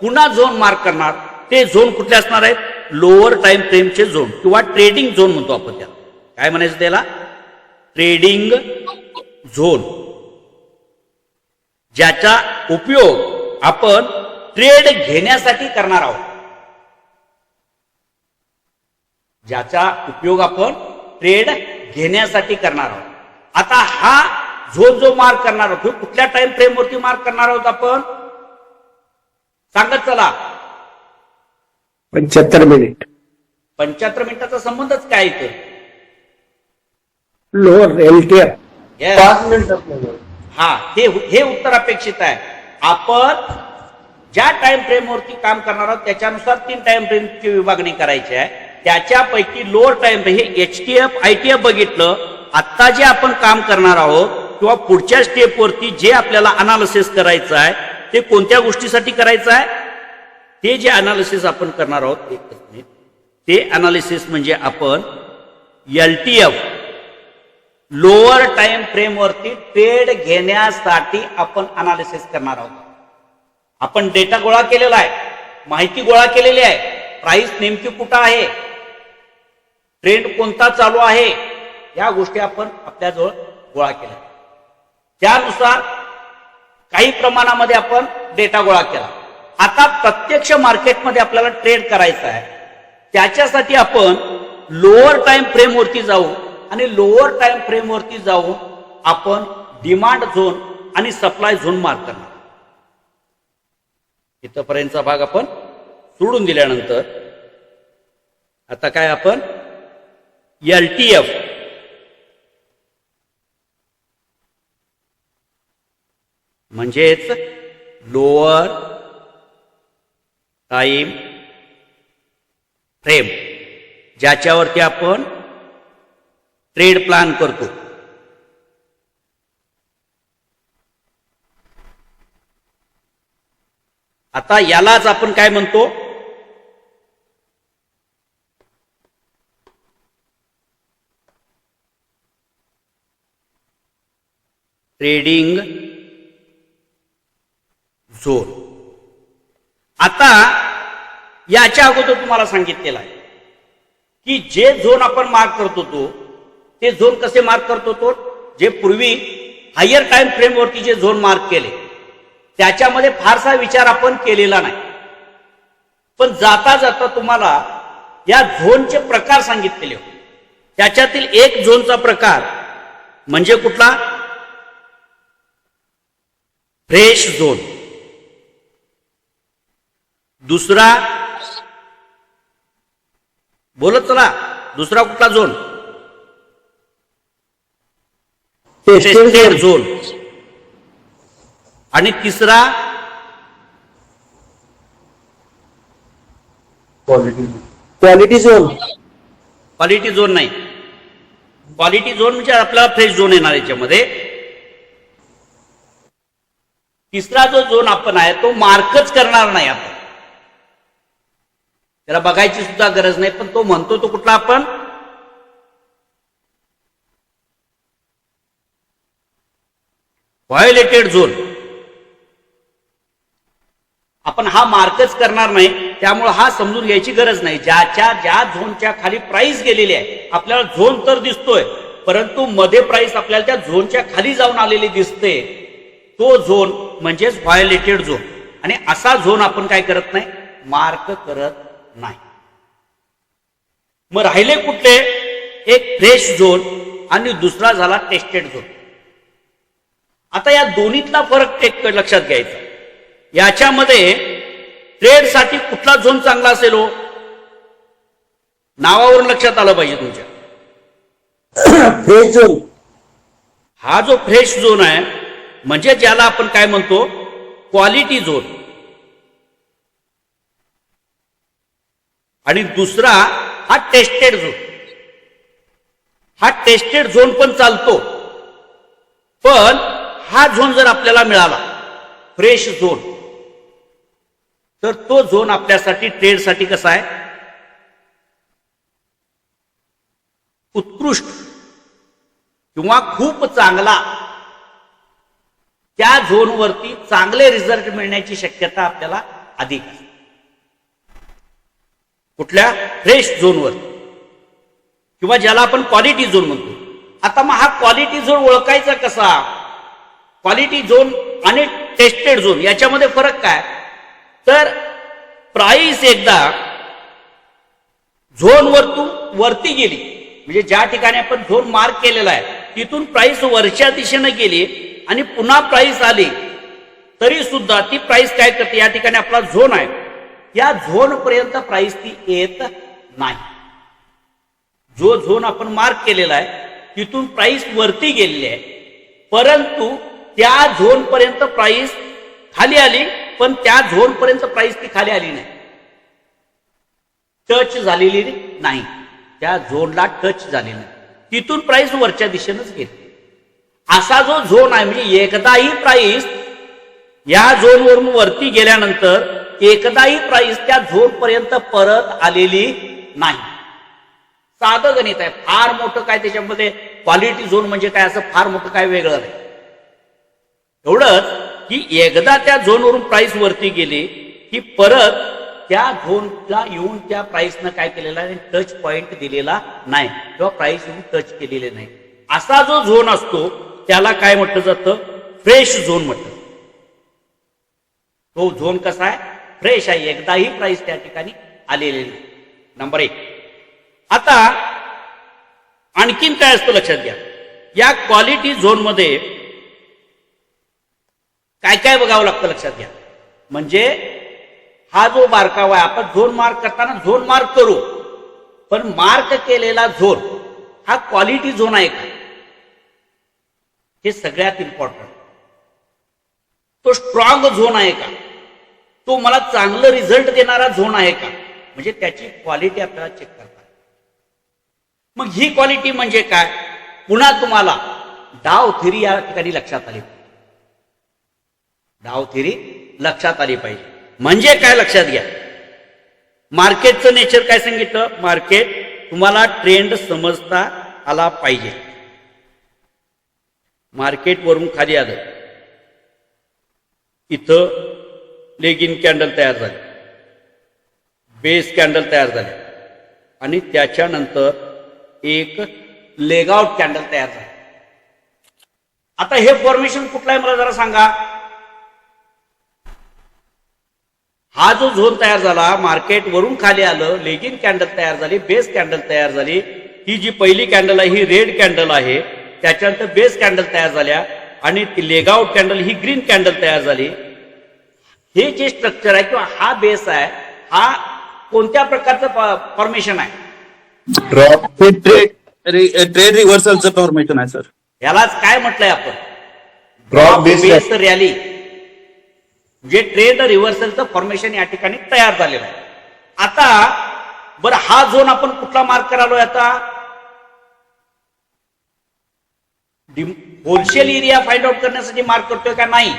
पुन्हा झोन मार्क करणार. ते झोन कुठले असणार आहेत, लोअर टाइम फ्रेमचे झोन किंवा ट्रेडिंग झोन म्हणतो आपण त्याला. काय म्हणायचं त्याला, ट्रेडिंग झोन, ज्याचा उपयोग आपण ट्रेड घेण्यासाठी करणार आहोत. ज्याचा उपयोग आपण ट्रेड घेण्यासाठी करणार आहोत. आता हा झोन जो मार्क करणार आहोत कुठल्या टाइम फ्रेम वरती मार्क करणार आहोत आपण, सांगत चला. 75 मिनिट. 75 मिनिटाचा संबंधच काय इथं, लोअर एलटीआर Yes. 5 मिनिटात. हा हे उत्तर अपेक्षित आहे. आपण ज्या टाइम फ्रेम वरती काम करणार आहोत त्याच्यानुसार 3 टाइम फ्रेमची विभागणी करायची आहे. त्याच्यापैकी लोअर टाइम फ्रेम हे एचटीएफ आयटीएफ बघितलं. आता जे आपण काम करणार आहोत किंवा पुढच्या स्टेपवरती जे आपल्याला अनालिसिस करायचं आहे ते कोणत्या गोष्टीसाठी करायचं आहे, ते जे अनालिसिस आपण करणार आहोत ते अनालिसिस म्हणजे आपण एलटीएफ लोअर टाइम फ्रेम वरती ट्रेड घेण्यासाठी आपण अनालिसिस करणार आहोत. आपण डेटा गोळा केलेला आहे, माहिती गोळा केलेली आहे, प्राइस नेमकी कुठं आहे, ट्रेंड कोणता चालू आहे, या गोष्टी आपण आपल्याजवळ गोळा केल्या. त्यानुसार काही प्रमाणामध्ये आपण डेटा गोळा केला. आता प्रत्यक्ष मार्केटमध्ये आपल्याला ट्रेड करायचा आहे. त्याच्यासाठी आपण लोअर टाइम फ्रेम वरती जाऊ आणि लोअर टाइम फ्रेम वरती जाऊन आपण डिमांड झोन आणि सप्लाय झोन मार्क करणार. इथपर्यंतचा भाग आपण सोडून दिल्यानंतर आता काय आपण एलटीएफ म्हणजेच लोअर टाइम फ्रेम, ज्याच्यावरती आपण ट्रेड प्लॅन करतो. आता यालाच आपण काय म्हणतो, ट्रेडिंग झोन. आता याच्या अगोदर तुम्हाला सांगितलेलं आहे की जे झोन आपण मार्क करत होतो ते झोन कसे मार्क करत होतो, जे पूर्वी हायर टाइम फ्रेम वरती जे झोन मार्क केले त्याच्यामध्ये फारसा विचार आपण केलेला नाही. पण जाता जाता तुम्हाला या झोनचे प्रकार सांगितलेले होते. त्याच्यातील एक झोनचा प्रकार म्हणजे कुठला, फ्रेश झोन. दुसरा, बोलत चला, दुसरा कुठला झोन, टेस्टेड झोन. आणि तिसरा क्वालिटी झोन. क्वालिटी झोन नाही, क्वालिटी झोन म्हणजे आपल्याला फ्रेश झोन येणार याच्यामध्ये. तिसरा जो झोन आपण आहे तो मार्कच करणार नाही आपण, त्याला बघायची सुद्धा गरज नाही. पण तो म्हणतो तो कुठला, आपण व्हायोलेटेड झोन. आपण हा मार्कच करणार नाही, त्यामुळे हा समजून घ्यायची गरज नाही. ज्या झोनच्या खाली प्राइस गेलेली आहे, आपल्याला झोन तर दिसतोय परंतु मध्ये प्राइस आपल्याला त्या झोनच्या खाली जाऊन आलेली दिसते, तो झोन म्हणजेच व्हायोलेटेड झोन. आणि असा झोन आपण काय करत नाही, मार्क करत नाही. मग राहिले कुठले, एक फ्रेश झोन आणि दुसरा झाला टेस्टेड झोन. आता या दोन्हीतला फरक लक्षात घ्यायचा. याच्यामध्ये ट्रेडसाठी कुठला झोन चांगला असेल हो? नावावरून लक्षात आलं पाहिजे तुमच्या. Fresh zone. हा जो फ्रेश झोन आहे म्हणजे ज्याला आपण काय म्हणतो क्वालिटी झोन, आणि दुसरा हा टेस्टेड झोन. हा टेस्टेड झोन पण चालतो, पण हा झोन जर आपल्याला मिळाला फ्रेश झोन, तर तो झोन आपल्यासाठी ट्रेडसाठी कसा आहे, उत्कृष्ट किंवा खूप चांगला. त्या झोनवरती चांगले रिझल्ट मिळण्याची शक्यता आपल्याला अधिक असते. कुठल्या फ्रेश झोनवर, किंवा ज्याला आपण क्वालिटी झोन म्हणतो. आता मग हा क्वालिटी झोन ओळखायचा कसा? क्वालिटी झोन आणि टेस्टेड झोन याच्यामध्ये फरक काय? तर प्राइस एकदा झोन वरती गेली, म्हणजे ज्या ठिकाणी आपण झोन मार्क केलेला आहे तिथून प्राइस वरच्या दिशेने गेली आणि पुन्हा प्राइस आली, तरी सुद्धा ती प्राइस काय करते, या ठिकाणी आपला झोन आहे, या झोन पर्यंत प्राइस ती येत नाही. जो झोन आपण मार्क केलेला आहे तिथून प्राइस वरती गेलेली आहे, परंतु त्या झोन पर्यंत प्राइस खाली आली, पण त्या झोन पर्यंत प्राइस ती खाली आली नाही, टच झालेली नाही, त्या झोनला टच झाली नाही, तिथून प्राइस वरच्या दिशेनेच गेली. असा जो झोन आहे, म्हणजे एकदाही प्राइस या झोनवरून वरती गेल्यानंतर एकदाही प्राइस त्या झोन पर्यंत परत आलेली नाही. साधं गणित आहे, फार मोठं काय त्याच्यामध्ये क्वालिटी झोन म्हणजे काय असं फार मोठं काय वेगळं नाही. एवढंच की एकदा त्या झोनवरून प्राइस वरती गेली की परत त्या झोनला येऊन त्या प्राइसनं काय केलेला आहे, टच पॉइंट दिलेला नाही किंवा प्राइस येऊन टच केलेले नाही. असा जो झोन असतो त्याला काय म्हटलं जातं, फ्रेश झोन म्हटलं. तो झोन कसा आहे, फ्रेश आहे, एकदाही प्राइस त्या ठिकाणी आलेली नाही. नंबर 1. आता आणखीन काय असतं लक्षात घ्या, या क्वालिटी झोन मध्ये काय काय बघावं लागतं लक्षात घ्या. म्हणजे हा जो बारकावा आहे, आपण झोन मार्क करताना झोन मार्क करू, पण मार्क केलेला झोन हा क्वालिटी झोन आहे का, हे सगळ्यात इम्पॉर्टंट. तो स्ट्रॉंग झोन आहे का, तो मला चांगलं रिझल्ट देणारा झोन आहे का, म्हणजे त्याची क्वालिटी आपल्याला चेक करता. मग ही क्वालिटी म्हणजे काय, पुन्हा तुम्हाला डाव थेरी या ठिकाणी लक्षात आली, डाव थेरी लक्षात आली पाहिजे. म्हणजे काय लक्षात घ्या, मार्केटचं नेचर काय सांगितलं, मार्केट तुम्हाला ट्रेंड समजता आला पाहिजे. मार्केट वरून खाली आलं, इथं लेगिन कॅन्डल तयार झाले, बेस कॅन्डल तयार झाले, आणि त्याच्यानंतर एक लेगआउट कॅन्डल तयार झाले. आता हे फॉर्मेशन कुठलं आहे मला जरा सांगा. हा जो झोन तयार झाला, मार्केट वरून खाली आलं, लेगिन कॅन्डल तयार झाली, बेस कॅन्डल तयार झाली. ही जी पहिली कॅन्डल आहे ही रेड कॅन्डल आहे, त्याच्यानंतर बेस कॅन्डल तयार झाल्या, आणि ती लेगआउट कॅन्डल ही ग्रीन कॅन्डल तयार झाली. हे जे स्ट्रक्चर आहे किंवा हा बेस आहे, हा कोणत्या प्रकारचं फॉर्मेशन आहे, ट्रेड रिव्हर्सलचं फॉर्मेशन आहे सर. यालाच काय म्हटलंय आपण, ड्रॉप बेस रॅली, जे ट्रेड रिव्हर्सलचं फॉर्मेशन या ठिकाणी तयार झालेलं आहे. आता बरं, हा झोन आपण कुठला मार्क करालोय, आता होलसेल एरिया फाइंड आउट करण्यासाठी मार्क करतोय का, नाही.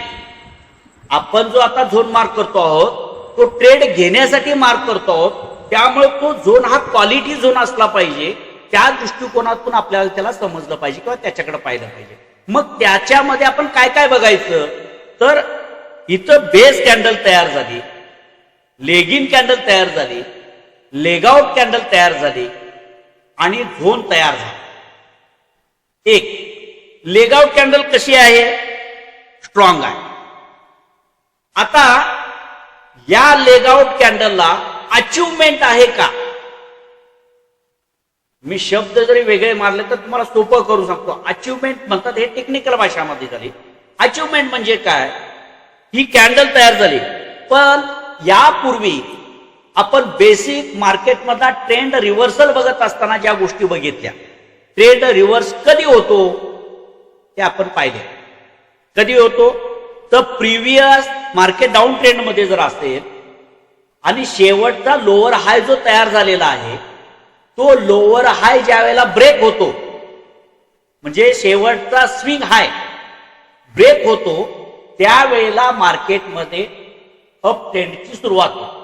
आपण जो आता झोन मार्क करतो आहोत तो ट्रेड घेण्यासाठी मार्क करतो आहोत, त्यामुळे तो झोन हा क्वालिटी झोन असला पाहिजे. त्या दृष्टिकोनातून आपल्याला त्याला समजलं पाहिजे किंवा त्याच्याकडे पाहिलं पाहिजे. मग त्याच्यामध्ये आपण काय काय बघायचं, तर इथं बेस कॅन्डल तयार झाली, लेगिन कॅन्डल तयार झाली, लेगआउट कॅन्डल तयार झाली, आणि झोन तयार झाला. एक लेगआउट कॅन्डल कशी आहे, स्ट्रॉंग आहे. आता या लेगआउट कॅन्डलला अचिव्हमेंट आहे का, मी शब्द जरी वेगळे मारले तर तुम्हाला सोपं करू शकतो. अचिव्हमेंट म्हणतात, हे टेक्निकल भाषामध्ये झाली. अचिव्हमेंट म्हणजे काय, ही कॅन्डल तयार झाली, पण यापूर्वी आपण बेसिक मार्केटमधला ट्रेंड रिव्हर्सल बघत असताना ज्या गोष्टी बघितल्या, ट्रेंड रिव्हर्स कधी होतो ते आपण पाहिले. कधी होतो तर प्रिव्हियस मार्केट डाऊन ट्रेंड मध्ये जर असेल आणि शेवटचा लोअर हाय जो तयार झालेला आहे तो लोअर हाय ज्या वेळेला ब्रेक होतो, म्हणजे शेवटचा स्विंग हाय ब्रेक होतो, त्यावेळेला मार्केटमध्ये अप ट्रेंडची सुरुवात होते.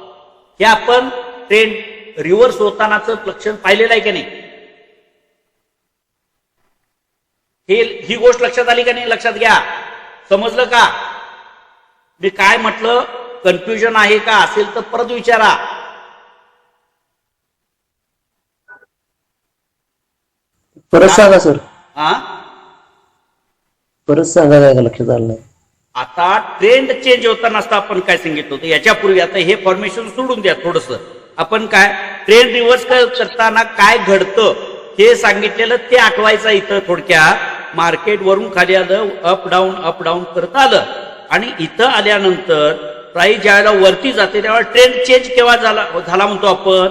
हे आपण ट्रेंड रिव्हर्स होतानाच लक्षण पाहिलेलं आहे की नाही? ही गोष्ट लक्षात आली का नाही? लक्षात घ्या. समजलं का मी काय म्हटलं? कन्फ्युजन आहे का? असेल तर परत विचारा. परत सांगा सर, हा, परत सांगा, काय का लक्षात आलं नाही. आता ट्रेंड चेंज होताना असता आपण काय सांगितलं होतं याच्यापूर्वी. आता हे फॉर्मेशन सोडून द्या थोडस. आपण काय ट्रेंड रिव्हर्स करताना काय घडतं हे सांगितलेलं ते आठवायचं. इथं थोडक्यात मार्केट वरून खाली आलं, अप डाऊन करत आलं आणि इथं आल्यानंतर प्राइस ज्यावेळेला वरती जाते त्यावेळेला ट्रेंड चेंज केव्हा झाला म्हणतो आपण?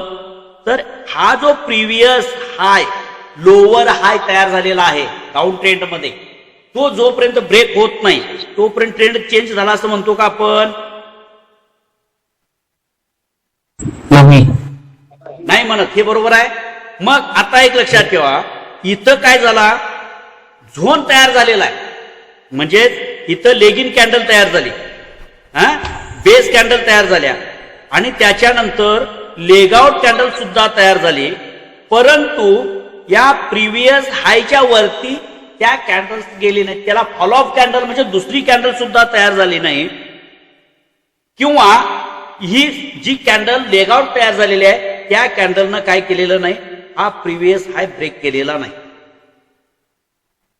तर हा जो प्रिव्हियस हाय लोअर हाय तयार झालेला आहे डाऊन ट्रेंड मध्ये, तो जोपर्यंत ब्रेक होत नाही तोपर्यंत ट्रेंड चेंज झाला असं म्हणतो का आपण? नाही म्हणत. हे बरोबर आहे. मग आता एक लक्षात ठेवा, इथं काय झाला? झोन तयार झालेला आहे. म्हणजे इथं लेगिन कॅन्डल तयार झाली, बेस कॅन्डल तयार झाल्या आणि त्याच्यानंतर लेगआउट कॅन्डल सुद्धा तयार झाली. परंतु या प्रिव्हियस हायच्या वरती त्या कॅन्डल्स गेली नाही. त्याला फॉलोअप कॅन्डल म्हणजे दुसरी कॅन्डल सुद्धा तयार झाली नाही. किंवा ही जी कॅन्डल लेगआउट तयार झालेली आहे त्या कॅन्डलनं काय केलेलं नाही? हा प्रिव्हियस हाय ब्रेक केलेला नाही.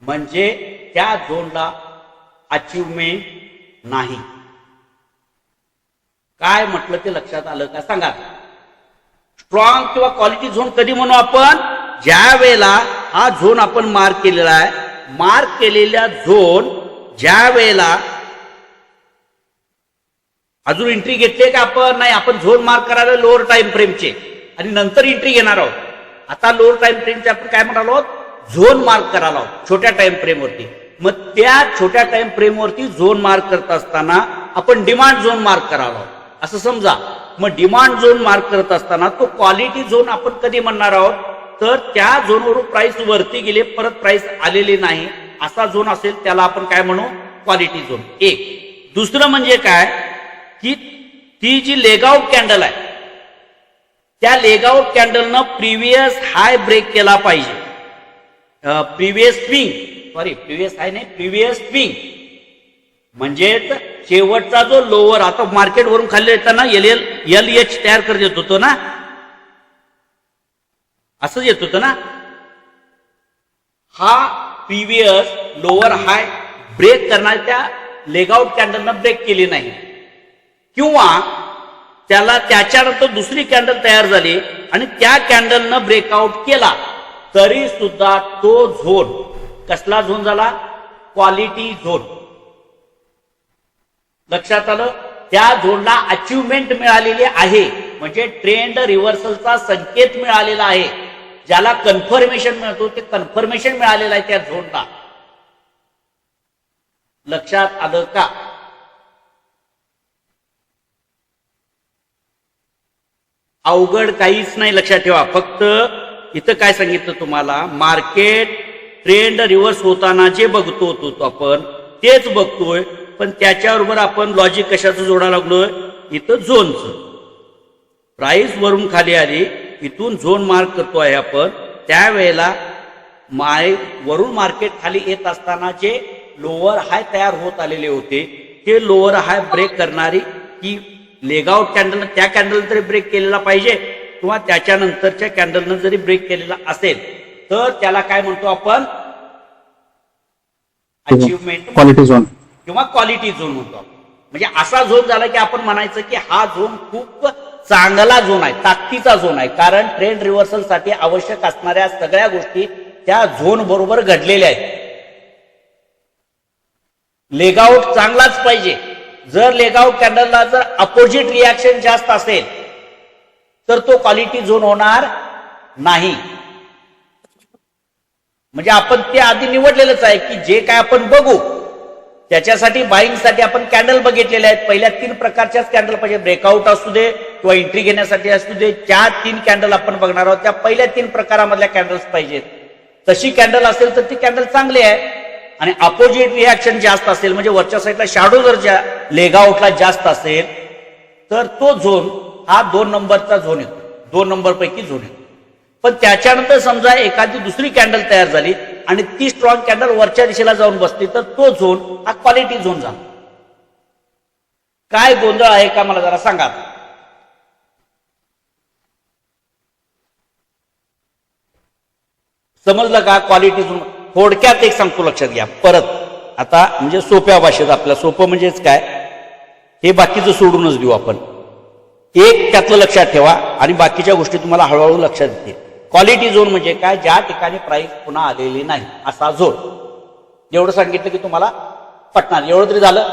म्हणजे त्या झोनला अचिव्हमेंट नाही. काय म्हटलं ते लक्षात आलं का सांगा? स्ट्रॉंग किंवा क्वालिटी झोन कधी म्हणू आपण? ज्या वेळेला हा झोन आपण मार्क केलेला आहे, मार्क केलेल्या झोन ज्या वेळेला अजून एंट्री घेतली का आपण? नाही. आपण झोन मार्क करायला लोअर टाइम फ्रेमचे आणि नंतर एंट्री घेणार आहोत. आता लोअर टाइम फ्रेमचे आपण काय म्हणालो आहोत? झोन मार्क करायला आहोत छोट्या टाइम फ्रेमवरती. मग त्या छोट्या टाइम फ्रेमवरती झोन मार्क करत असताना आपण डिमांड झोन मार्क करायला आहोत असं समजा. मग डिमांड झोन मार्क करत असताना तो क्वालिटी झोन आपण कधी म्हणणार आहोत? तर त्या झोनवरून प्राइस वरती गेले, परत प्राइस आलेली नाही असा झोन असेल त्याला आपण काय म्हणू? Quality zone. एक. दुसरं म्हणजे काय की ती जी लेगआउट कॅन्डल आहे त्या लेगआउट कॅन्डलनं प्रिव्हियस हाय ब्रेक केला पाहिजे. प्रिव्हियस हाय नाही, प्रिव्हियस स्विंग म्हणजे शेवटचा जो लोअर, आता मार्केट वरून खाली येताना LH तयार करत येत होतो ना, असंच येत होतं ना. हा प्रिव्हियस लोअर हाय ब्रेक करणाऱ्या त्या लेगआउट कॅन्डलनं ब्रेक केली नाही. किंवा त्याला त्याच्यानंतर दुसरी कॅन्डल तयार झाली आणि त्या कॅन्डलनं ब्रेकआउट केला तरी सुद्धा तो झोन कसला झोन झाला? Quality zone. लक्षात आलं? त्या झोनला अचिव्हमेंट मिळालेली आहे, म्हणजे ट्रेंड रिव्हर्सलचा संकेत मिळालेला आहे. ज्याला कन्फर्मेशन मिळतो ते कन्फर्मेशन मिळालेलं आहे त्या झोनला. लक्षात आलं का? अवघड काहीच नाही. लक्षात ठेवा. फक्त इथं काय सांगितलं तुम्हाला? मार्केट ट्रेंड रिव्हर्स होताना जे बघतो होतो आपण तेच बघतोय, पण त्याच्याबरोबर आपण लॉजिक कशाचं जोडायला लागलोय? इथं झोनचं. प्राइस वरून खाली आली, इथून झोन मार्क करतो आहे आपण. त्यावेळेला वरून मार्केट खाली येत असताना जे लोअर हाय तयार होत आलेले होते ते लोअर हाय ब्रेक करणारी की लेगआउट कॅन्डलनं त्या कॅन्डल तरी ब्रेक केलेला पाहिजे किंवा त्याच्यानंतरच्या कॅन्डलनं जरी ब्रेक केलेला असेल तर त्याला काय म्हणतो आपण? अचिव्हमेंट क्वालिटी झोन किंवा क्वालिटी झोन म्हणतो आपण. म्हणजे असा झोन झाला की आपण म्हणायचं की हा झोन खूप चांगला झोन आहे, ताकदीचा झोन आहे. कारण ट्रेंड रिव्हर्सल साठी आवश्यक असणाऱ्या सगळ्या गोष्टी त्या झोन बरोबर घडलेल्या आहेत. लेगआउट चांगलाच पाहिजे, जर लेगआउट कॅन्डलला जर अपोजिट रिॲक्शन जास्त असेल तर तो क्वालिटी झोन होणार नाही. म्हणजे आपण ते आधी निवडलेलंच आहे की जे काय आपण बघू त्याच्यासाठी बाईंगसाठी आपण कॅन्डल बघितलेले आहेत. पहिल्या 3 प्रकारच्याच कॅन्डल पाहिजे, ब्रेकआउट असू दे किंवा एंट्री घेण्यासाठी असू दे, ज्या 3 कॅन्डल आपण बघणार आहोत त्या पहिल्या 3 प्रकारामधल्या कॅन्डल्स पाहिजेत. तशी कॅन्डल असेल तर ती कॅन्डल चांगली आहे. आणि अपोजिट रिॲक्शन जास्त असेल म्हणजे वरच्या साईडला शॅडो जर ज्या लेगआउटला जास्त असेल तर तो झोन हा 2 नंबरचा झोन येतो, 2 नंबर पैकी झोन येतो. पण त्याच्यानंतर समजा एखादी दुसरी कॅन्डल तयार झाली आणि ती स्ट्रॉंग कॅन्डल वरच्या दिशेला जाऊन बसली तर तो झोन हा क्वालिटी झोन झाला. काय गोंधळ आहे का मला जरा सांगा. समजलं का क्वालिटी झोन? थोडक्यात एक सांगतो, लक्षात घ्या परत. आता म्हणजे सोप्या भाषेत, आपल्या सोपं म्हणजेच काय, हे बाकीचं सोडूनच देऊ आपण. एक त्यातलं लक्षात ठेवा आणि बाकीच्या गोष्टी तुम्हाला हळूहळू लक्षात येतील. क्वालिटी झोन म्हणजे काय, ज्या ठिकाणी प्राइस पुन्हा आलेली नाही असा झोन. एवढं सांगितलं की तुम्हाला पटणार. एवढं तरी झालं.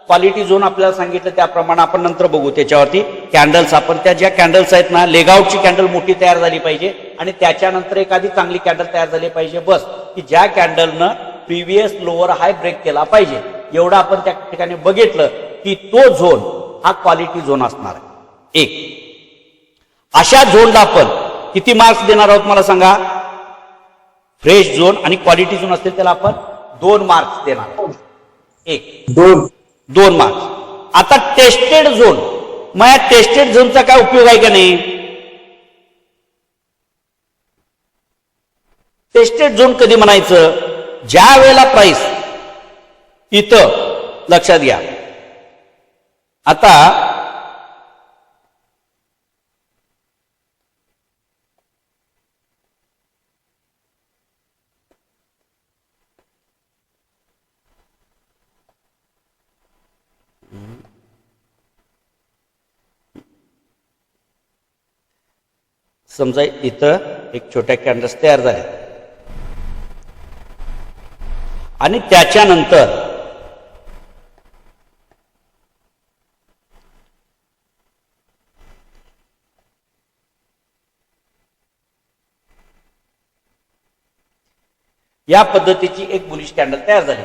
क्वालिटी झोन आपल्याला सांगितलं त्याप्रमाणे आपण नंतर बघू त्याच्यावरती. कॅन्डल्स आपण त्या ज्या कॅन्डल्स आहेत ना, लेगआउटची कॅन्डल मोठी तयार झाली पाहिजे आणि त्याच्यानंतर एखादी चांगली कॅन्डल तयार झाली पाहिजे बस, की ज्या कॅन्डलनं प्रिव्हियस लोअर हाय ब्रेक केला पाहिजे. एवढं आपण त्या ठिकाणी बघितलं की तो झोन हा क्वालिटी झोन असणार आहे. एक अशा झोनला आपण किती मार्क्स देणार आहोत मला सांगा. फ्रेश झोन आणि क्वालिटी झोन असतील त्याला आपण 2 मार्क्स देणार आहोत. 2 मार्क्स. आता टेस्टेड झोन, मग या टेस्टेड झोनचा काय उपयोग आहे का नाही? टेस्टेड झोन कधी म्हणायचं, ज्या वेळेला प्राइस इथं, लक्षात घ्या आता समजा इथं एक छोट्या कॅन्डल्स तयार झाल्या आणि त्याच्यानंतर या पद्धतीची एक बुलिश कॅन्डल तयार झाली.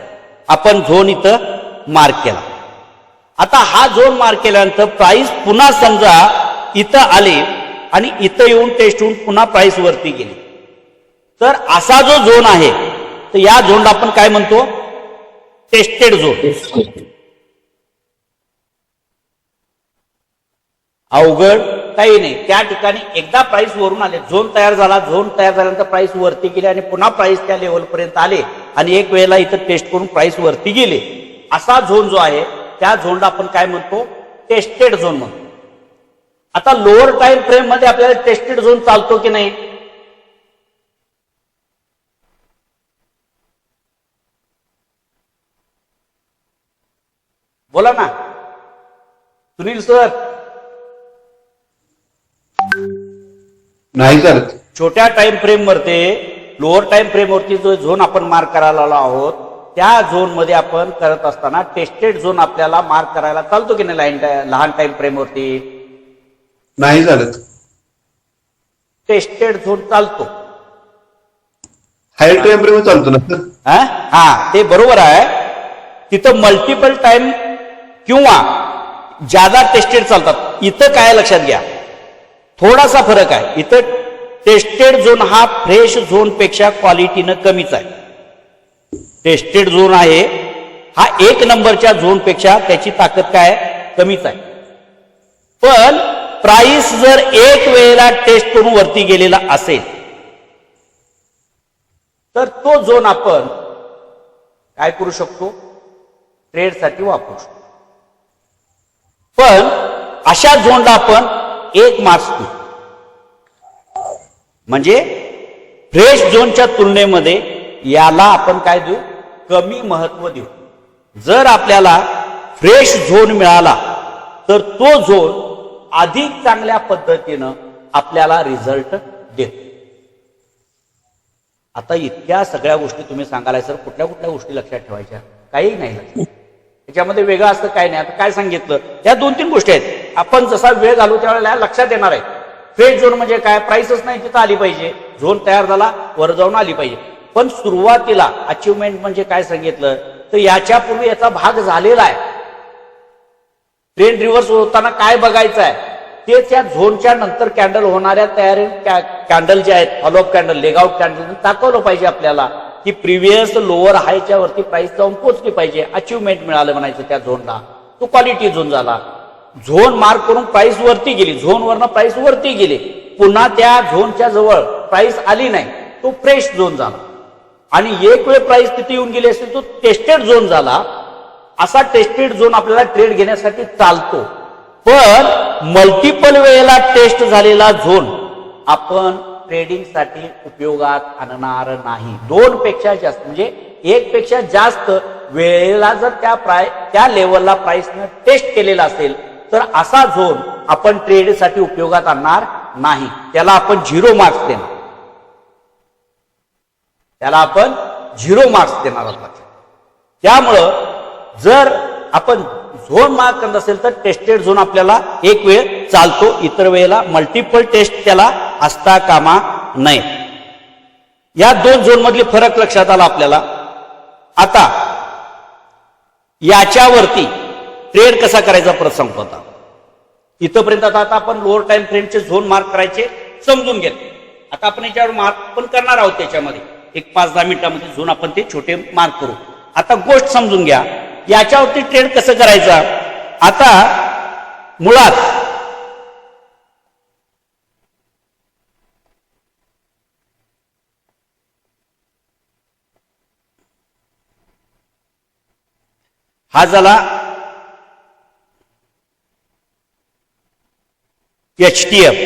आपण झोन इथं मार्क केला. आता हा झोन मार्क केल्यानंतर प्राइस पुन्हा समजा इथं आले आणि इथं येऊन टेस्ट होऊन पुन्हा प्राइस वरती गेली, तर असा जो झोन आहे तर या झोनला आपण काय म्हणतो, टेस्टेड झोन. अवघड काही नाही. त्या ठिकाणी एकदा प्राइस वरून आले, झोन तयार झाला, झोन तयार झाल्यानंतर प्राइस वरती गेले आणि पुन्हा प्राइस त्या लेवलपर्यंत आले आणि एक वेळेला इथं टेस्ट करून प्राइस वरती गेले, असा झोन जो आहे त्या झोनला आपण काय म्हणतो, टेस्टेड झोन म्हणतो. आता लोअर टाइम फ्रेम मध्ये आपल्याला टेस्टेड झोन चालतो की नाही? बोला ना सुनील सर. नाही सर. छोट्या टाइम फ्रेम मध्ये, लोअर टाइम फ्रेम वरती जो झोन आपण मार्क करायला आलो आहोत त्या झोन मध्ये आपण करत असताना टेस्टेड झोन आपल्याला मार्क करायला चालतो की नाही? लहान टाइम फ्रेम वरती नाही चालत. टेस्टेड झोन चालतो. हायर टाइम फ्रेम चालतो ना सर? हा ते बरोबर आहे. तिथं मल्टिपल टाइम किंवा ज्यादा टेस्टेड चालतात. इथं काय लक्षात घ्या, थोडासा फरक आहे. इथं टेस्टेड झोन हा फ्रेश झोन पेक्षा क्वालिटीनं कमीच आहे. टेस्टेड झोन आहे हा 1 नंबरच्या झोन पेक्षा त्याची ताकद काय कमीच आहे. पण प्राइस जर एक वेळेला टेस्ट करून वरती गेलेला असेल तर तो झोन आपण काय करू शकतो, ट्रेडसाठी वापरू शकतो. पण अशा झोनला आपण 1 मार्क्स देऊ. म्हणजे फ्रेश झोनच्या तुलनेमध्ये याला आपण काय देऊ, कमी महत्व देऊ. जर आपल्याला फ्रेश झोन मिळाला तर तो झोन अधिक चांगल्या पद्धतीनं आपल्याला रिझल्ट देतो. आता इतक्या सगळ्या गोष्टी तुम्ही सांगायला सर कुठल्या कुठल्या गोष्टी लक्षात ठेवायच्या? काही नाही लक्षात. त्याच्यामध्ये वेगळं असतं काय नाही. आता काय सांगितलं, या 2-3 गोष्टी आहेत. आपण जसा वेळ घालू त्यावेळेला लक्षात येणार आहे. ट्रेड झोन म्हणजे काय, प्राइसच नाही तिथं आली पाहिजे, झोन तयार झाला वर जाऊन आली पाहिजे. पण सुरुवातीला अचिव्हमेंट म्हणजे काय सांगितलं, तर याच्या पूर्वी याचा भाग झालेला आहे. ट्रेंड रिव्हर्स होताना काय बघायचं आहे, ते त्या झोनच्या नंतर कॅन्डल होणाऱ्या तयारी कॅन्डल जे आहेत, फॉलोअप कॅन्डल, लेगआउट कॅन्डल दाखवलं पाहिजे आपल्याला की प्रिव्हियस लोअर हायच्या वरती प्राइस जाऊन पोहोचली पाहिजे. अचिव्हमेंट मिळालं म्हणायचं त्या झोनला, तो क्वालिटी झोन झाला. झोन मार्क करून प्राइस वरती गेली, झोनवरनं प्राइस वरती गेली, पुन्हा त्या झोनच्या जवळ प्राइस आली नाही, तो फ्रेश झोन झाला. आणि एक वेळ प्राइस तिथे येऊन गेली असेल तो टेस्टेड झोन झाला. असा टेस्टेड झोन आपल्याला ट्रेड घेण्यासाठी चालतो. पण मल्टिपल वेळेला टेस्ट झालेला झोन आपण ट्रेडिंगसाठी उपयोगात आणणार नाही. 2 पेक्षा जास्त म्हणजे 1 पेक्षा जास्त वेळेला जर त्या लेवलला प्राइसनं टेस्ट केलेला असेल तर असा झोन आपण ट्रेडसाठी उपयोगात आणणार नाही. त्याला आपण 0 मार्क्स देणार. त्याला आपण 0 मार्क्स देणार आहोत. त्यामुळं जर आपण झोन मार्क करत असेल तर टेस्टेड झोन आपल्याला एक वेळ चालतो, इतर वेळेला मल्टिपल टेस्ट त्याला असता कामा नये. या 2 झोन मधले फरक लक्षात आला आपल्याला. आता याच्यावरती ट्रेड कसा करायचा परत सांगतो. आता इथंपर्यंत आता आपण लोअर टाइम फ्रेमचे झोन मार्क करायचे समजून घेतले. आता आपण याच्यावर मार्क पण करणार आहोत. त्याच्यामध्ये एक 5-10 मिनिटांमध्ये झोन आपण ते छोटे मार्क करू. आता गोष्ट समजून घ्या, याच्यावरती ट्रेड कसं करायचा. आता मुळात हा झाला HTF.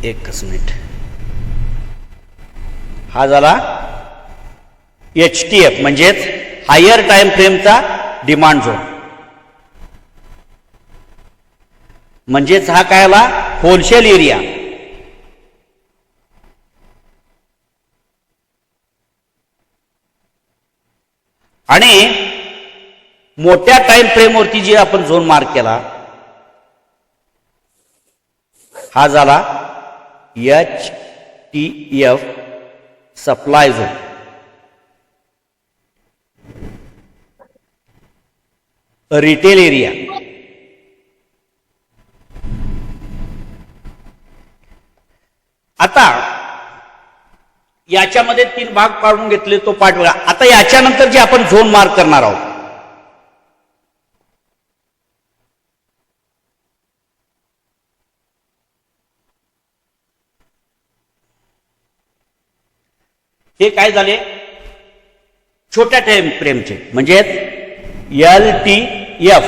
एकच मिनिट. हा झाला HTF म्हणजेच हायर टाइम फ्रेमचा डिमांड झोन. म्हणजेच हा काय आला, होलसेल एरिया. आणि मोठ्या टाइम फ्रेमवरती जे आपण झोन मार्क केला हा झाला HTF supply zone. Retail area. आता याच्यामध्ये 3 भाग पाडून घेतले, तो पाठ वेगळा. आता याच्यानंतर जे आपण झोन मार्क करणार आहोत हे काय झाले, छोट्या टाइम फ्रेमचे म्हणजे LTF.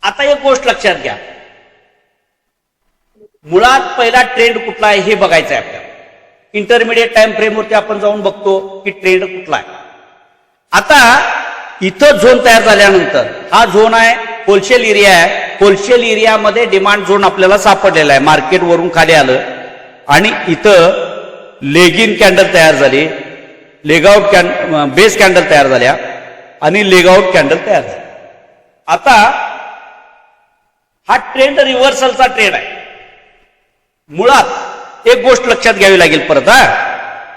आता एक गोष्ट लक्षात घ्या, मुळात पहिला ट्रेंड कुठला आहे हे बघायचं आहे आपल्याला. इंटरमिडिएट टाइम फ्रेमवरती आपण जाऊन बघतो की ट्रेंड कुठला आहे. आता इथं झोन तयार झाल्यानंतर हा झोन आहे होलसेल एरिया आहे. होलसेल एरियामध्ये डिमांड झोन आपल्याला सापडलेला आहे. मार्केट वरून खाली आलं आणि इथं लेग इन कॅन्डल तयार झाली, लेगआउट बेस कॅन्डल तयार झाल्या आणि लेगआउट कॅन्डल तयार झाले. आता हा ट्रेंड रिव्हर्सलचा ट्रेंड आहे. मुळात एक गोष्ट लक्षात घ्यावी लागेल परत.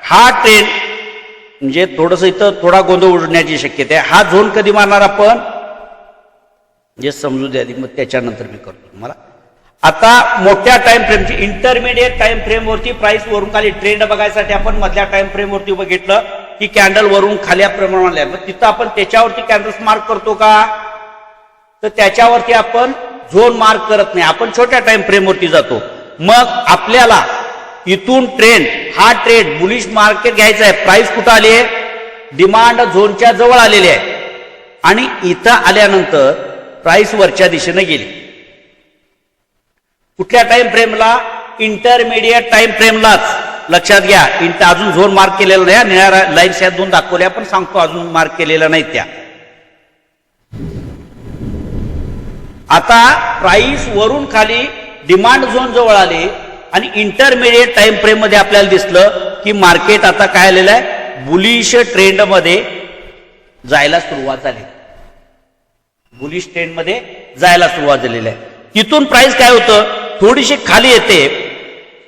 हा ट्रेंड म्हणजे थोडस इथं थोडा गोंधळ उडण्याची शक्यता आहे. हा झोन कधी मारणार आपण जे समजू द्या, मग त्याच्यानंतर मी करतो तुम्हाला. आता मोठ्या टाइम फ्रेमची इंटरमिडिएट टाइम फ्रेम वरती प्राइस वरून खाली ट्रेंड बघायसाठी आपण मधल्या टाइम फ्रेम वरती बघितलं की कॅन्डल वरून खाल्या प्रमाणात, मग तिथं आपण त्याच्यावरती कॅन्डल्स मार्क करतो का, तर त्याच्यावरती आपण झोन मार्क करत नाही. आपण छोट्या टाइम फ्रेम वरती जातो. मग आपल्याला इथून ट्रेंड हा ट्रेंड बुलिश मार्केट घ्यायचा आहे. प्राइस कुठं आली आहे, डिमांड झोनच्या जवळ आलेली आहे आणि इथं आल्यानंतर प्राइस वरच्या दिशेने गेली. कुठल्या टाइम फ्रेमला, इंटरमिडिएट टाइम फ्रेमलाच लक्षात घ्या. अजून झोन मार्क केलेला नाही, निळ्या लाईन्स या 2 दाखवल्या पण सांगतो अजून मार्क केलेल्या नाहीत त्या. आता प्राइस वरून खाली डिमांड झोन जवळ आली आणि इंटरमिडिएट टाइम फ्रेम मध्ये आपल्याला दिसलं की मार्केट आता काय आलेलं आहे, बुलिश ट्रेंडमध्ये जायला सुरुवात झाली. बुलिश ट्रेंडमध्ये जायला सुरुवात झालेली आहे. तिथून प्राइस काय होतं, थोडीशी खाली येते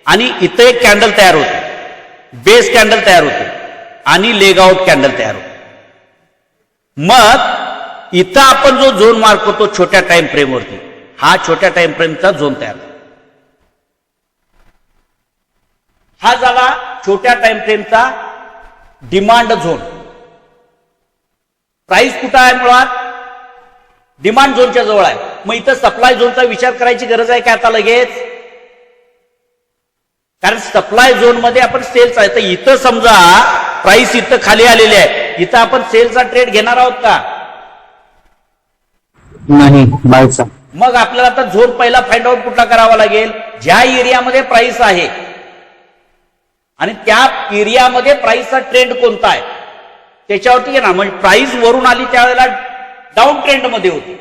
आणि इथं एक कॅन्डल तयार होते, बेस कॅन्डल तयार होते आणि लेग आउट कॅन्डल तयार होते. मग इथं आपण जो झोन मार्क करतो छोट्या टाइम फ्रेमवरती, हा छोट्या टाइम फ्रेमचा झोन तयार झाला. हा झाला छोट्या टाइम फ्रेमचा डिमांड झोन. प्राइस कुठं आहे, मुळात डिमांड झोनच्या जवळ आहे. मग इथं सप्लाय झोनचा विचार करायची गरज आहे का आता लगेच, कारण सप्लाय झोन मध्ये आपण सेल्स आहे. तर इथं समजा प्राइस इथं खाली आलेली आहे, इथं आपण सेलचा ट्रेड घेणार आहोत का, नाही बायचा. मग आपल्याला आता झोन पहिला फाइंड आउट कुठला करावा लागेल, ज्या एरियामध्ये प्राइस आहे आणि त्या एरियामध्ये प्राइसचा ट्रेंड कोणता आहे त्याच्यावरती घे ना. म्हणजे प्राइस वरून आली त्यावेळेला डाऊन ट्रेंड मध्ये होती,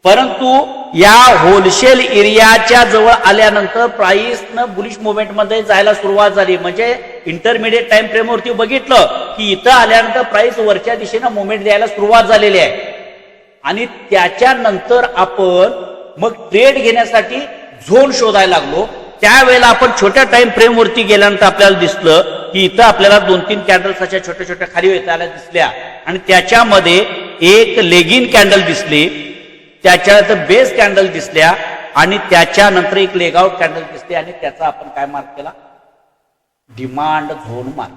परंतु या होलसेल एरियाच्या जवळ आल्यानंतर प्राइसनं बुलिश मुवमेंटमध्ये जायला सुरुवात झाली. म्हणजे इंटरमिडिएट टाइम फ्रेमवरती बघितलं की इथं आल्यानंतर प्राइस वरच्या दिशेनं मुवमेंट द्यायला सुरुवात झालेली आहे आणि त्याच्यानंतर आपण मग ट्रेड घेण्यासाठी झोन शोधायला लागलो. त्यावेळेला आपण छोट्या टाइम फ्रेमवरती गेल्यानंतर आपल्याला दिसलं की इथं आपल्याला 2-3 कॅन्डल्स अशा छोट्या छोट्या खाली येताना दिसल्या आणि त्याच्यामध्ये एक लेगिन कॅन्डल दिसली, त्याच्यानंतर बेस कॅन्डल दिसल्या आणि त्याच्यानंतर एक लेगआउट कॅन्डल दिसते आणि त्याचा आपण काय मार्क केला, डिमांड झोन मार्क.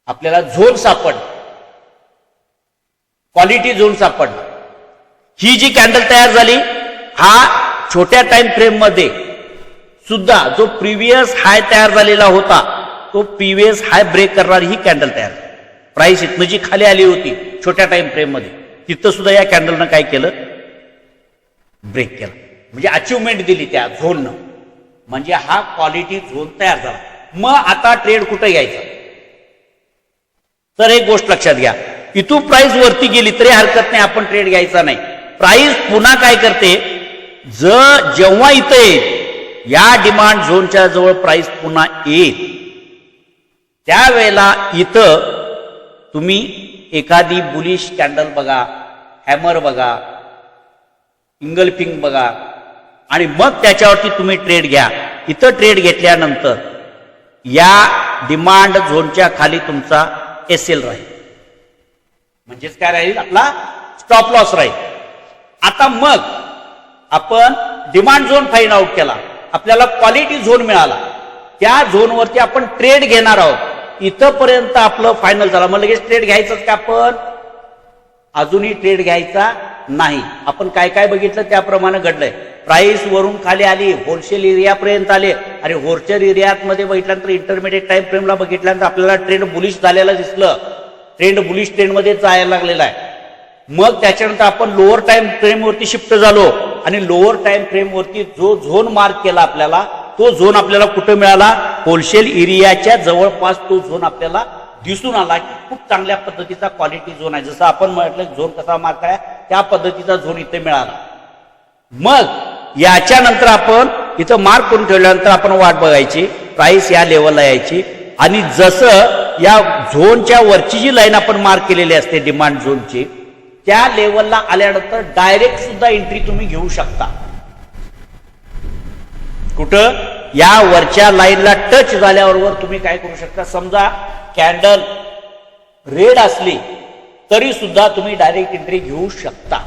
आपल्याला झोन सापडला, क्वालिटी झोन सापडला. ही जी कॅन्डल तयार झाली, हा छोट्या टाइम फ्रेम मध्ये सुद्धा जो प्रिव्हियस हाय तयार झालेला होता तो प्रिव्हियस हाय ब्रेक करणारी ही कॅन्डल तयार झाली. प्राइस इथनं जी खाली आली होती छोट्या टाइम फ्रेम मध्ये, तिथं सुद्धा या कॅन्डलनं काय केलं, ब्रेक केला. म्हणजे अचिव्हमेंट दिली त्या झोननं. म्हणजे हा क्वालिटी झोन तयार झाला. मग आता ट्रेड कुठं घ्यायचा, तर एक गोष्ट लक्षात घ्या, इथून प्राइस वरती गेली तरी हरकत नाही, आपण ट्रेड घ्यायचा नाही. प्राइस पुन्हा काय करते, जेव्हा इथं येईल या डिमांड झोनच्या जवळ प्राइस पुन्हा येईल, त्यावेळेला इथं तुम्ही एखादी बुलिश कॅन्डल बघा, हॅमर बघा, इंगलफिंग बघा आणि मग त्याच्यावरती तुम्ही ट्रेड घ्या. इथं ट्रेड घेतल्यानंतर या डिमांड झोनच्या खाली तुमचा एसएल राहील, म्हणजेच काय राहील, आपला स्टॉप लॉस राहील. आता मग आपण डिमांड झोन फाइंड आउट केला, आपल्याला क्वालिटी झोन मिळाला, त्या झोनवरती आपण ट्रेड घेणार आहोत. इथंपर्यंत आपलं फायनल झालं. मग लगेच ट्रेड घ्यायचंच का, आपण अजूनही ट्रेड घ्यायचा नाही. आपण काय काय बघितलं त्याप्रमाणे घडलंय. प्राइस वरून खाली आली, होलसेल एरियापर्यंत आले आणि होलसेल एरियात मध्ये बघितल्यानंतर इंटरमिडिएट टाइम फ्रेमला बघितल्यानंतर आपल्याला ट्रेंड बुलिश झालेलं दिसलं, ट्रेंड बुलिश ट्रेंड मध्ये जायला लागलेला आहे. मग त्याच्यानंतर आपण लोअर टाइम फ्रेमवरती शिफ्ट झालो आणि लोअर टाइम फ्रेमवरती जो झोन मार्क केला आपल्याला, तो झोन आपल्याला कुठे मिळाला, होलसेल एरियाच्या जवळपास तो झोन आपल्याला दिसून आला की खूप चांगल्या पद्धतीचा क्वालिटी झोन आहे. जसं आपण म्हटलं झोन कसा मार्क आहे त्या पद्धतीचा झोन इथे मिळाला. मग याच्यानंतर आपण इथं मार्क करून ठेवल्यानंतर आपण वाट बघायची, प्राइस या लेवलला यायची आणि जसं या झोनच्या वरची जी लाईन आपण मार्क केलेली असते डिमांड झोनची, त्या लेवलला आल्यानंतर डायरेक्ट सुद्धा एंट्री तुम्ही घेऊ शकता. कुठं, या वरच्या लाईनला टच झाल्याबरोबर तुम्ही काय करू शकता, समजा कॅन्डल रेड असली तरी सुद्धा तुम्ही डायरेक्ट एंट्री घेऊ शकता.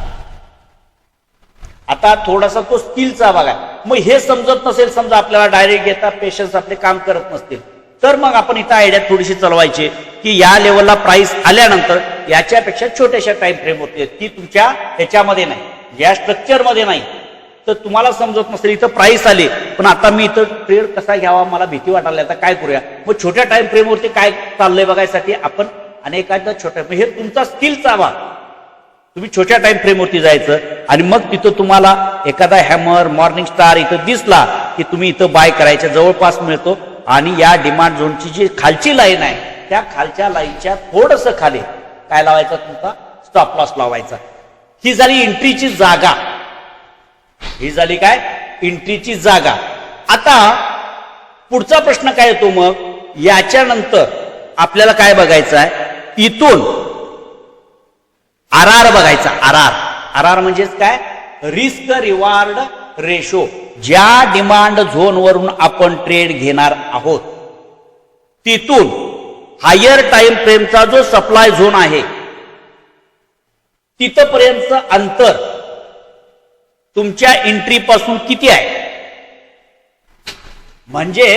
आता थोडासा तो स्किलचा भाग आहे. मग हे समजत नसेल, समजा आपल्याला डायरेक्ट घेता, पेशन्स आपले काम करत नसतील, तर मग आपण इथं आयडिया थोडीशी चालवायची की या लेवलला प्राइस आल्यानंतर याच्यापेक्षा छोट्याशा टाइम फ्रेम होते, ती तुमच्या ह्याच्यामध्ये नाही, या स्ट्रक्चरमध्ये नाही. तर तुम्हाला समजत नसेल, इथं प्राइस आली पण आता मी इथं ट्रेड कसा घ्यावा मला भीती वाटायला, आता काय करूया. मग छोट्या टाइम फ्रेमवरती काय चाललंय बघायसाठी आपण अनेकांदा छोट्या, हे तुमचा स्किलचा भाग. तुम्ही छोट्या टाइम फ्रेमवरती जायचं आणि मग तिथं तुम्हाला एखादा हॅमर, मॉर्निंग स्टार इथं दिसला की तुम्ही इथं बाय करायच्या जवळपास मिळतो आणि या डिमांड झोनची जी खालची लाईन आहे त्या खालच्या लाईनच्या थोडंसं खाली काय लावायचा, तुमचा स्टॉप लॉस लावायचा. ही झाली एंट्रीची जागा. ही झाली काय, एंट्रीची जागा. आता पुढचा प्रश्न काय येतो, मग याच्यानंतर आपल्याला काय बघायचं आहे, इथून आर आर बघायचा. आर आर म्हणजेच काय, रिस्क रिवॉर्ड रेशो. ज्या डिमांड झोनवरून आपण ट्रेड घेणार आहोत तिथून हायर टाइम फ्रेमचा जो सप्लाय झोन आहे तिथपर्यंतचं अंतर तुमच्या एंट्री पासून किती आहे, म्हणजे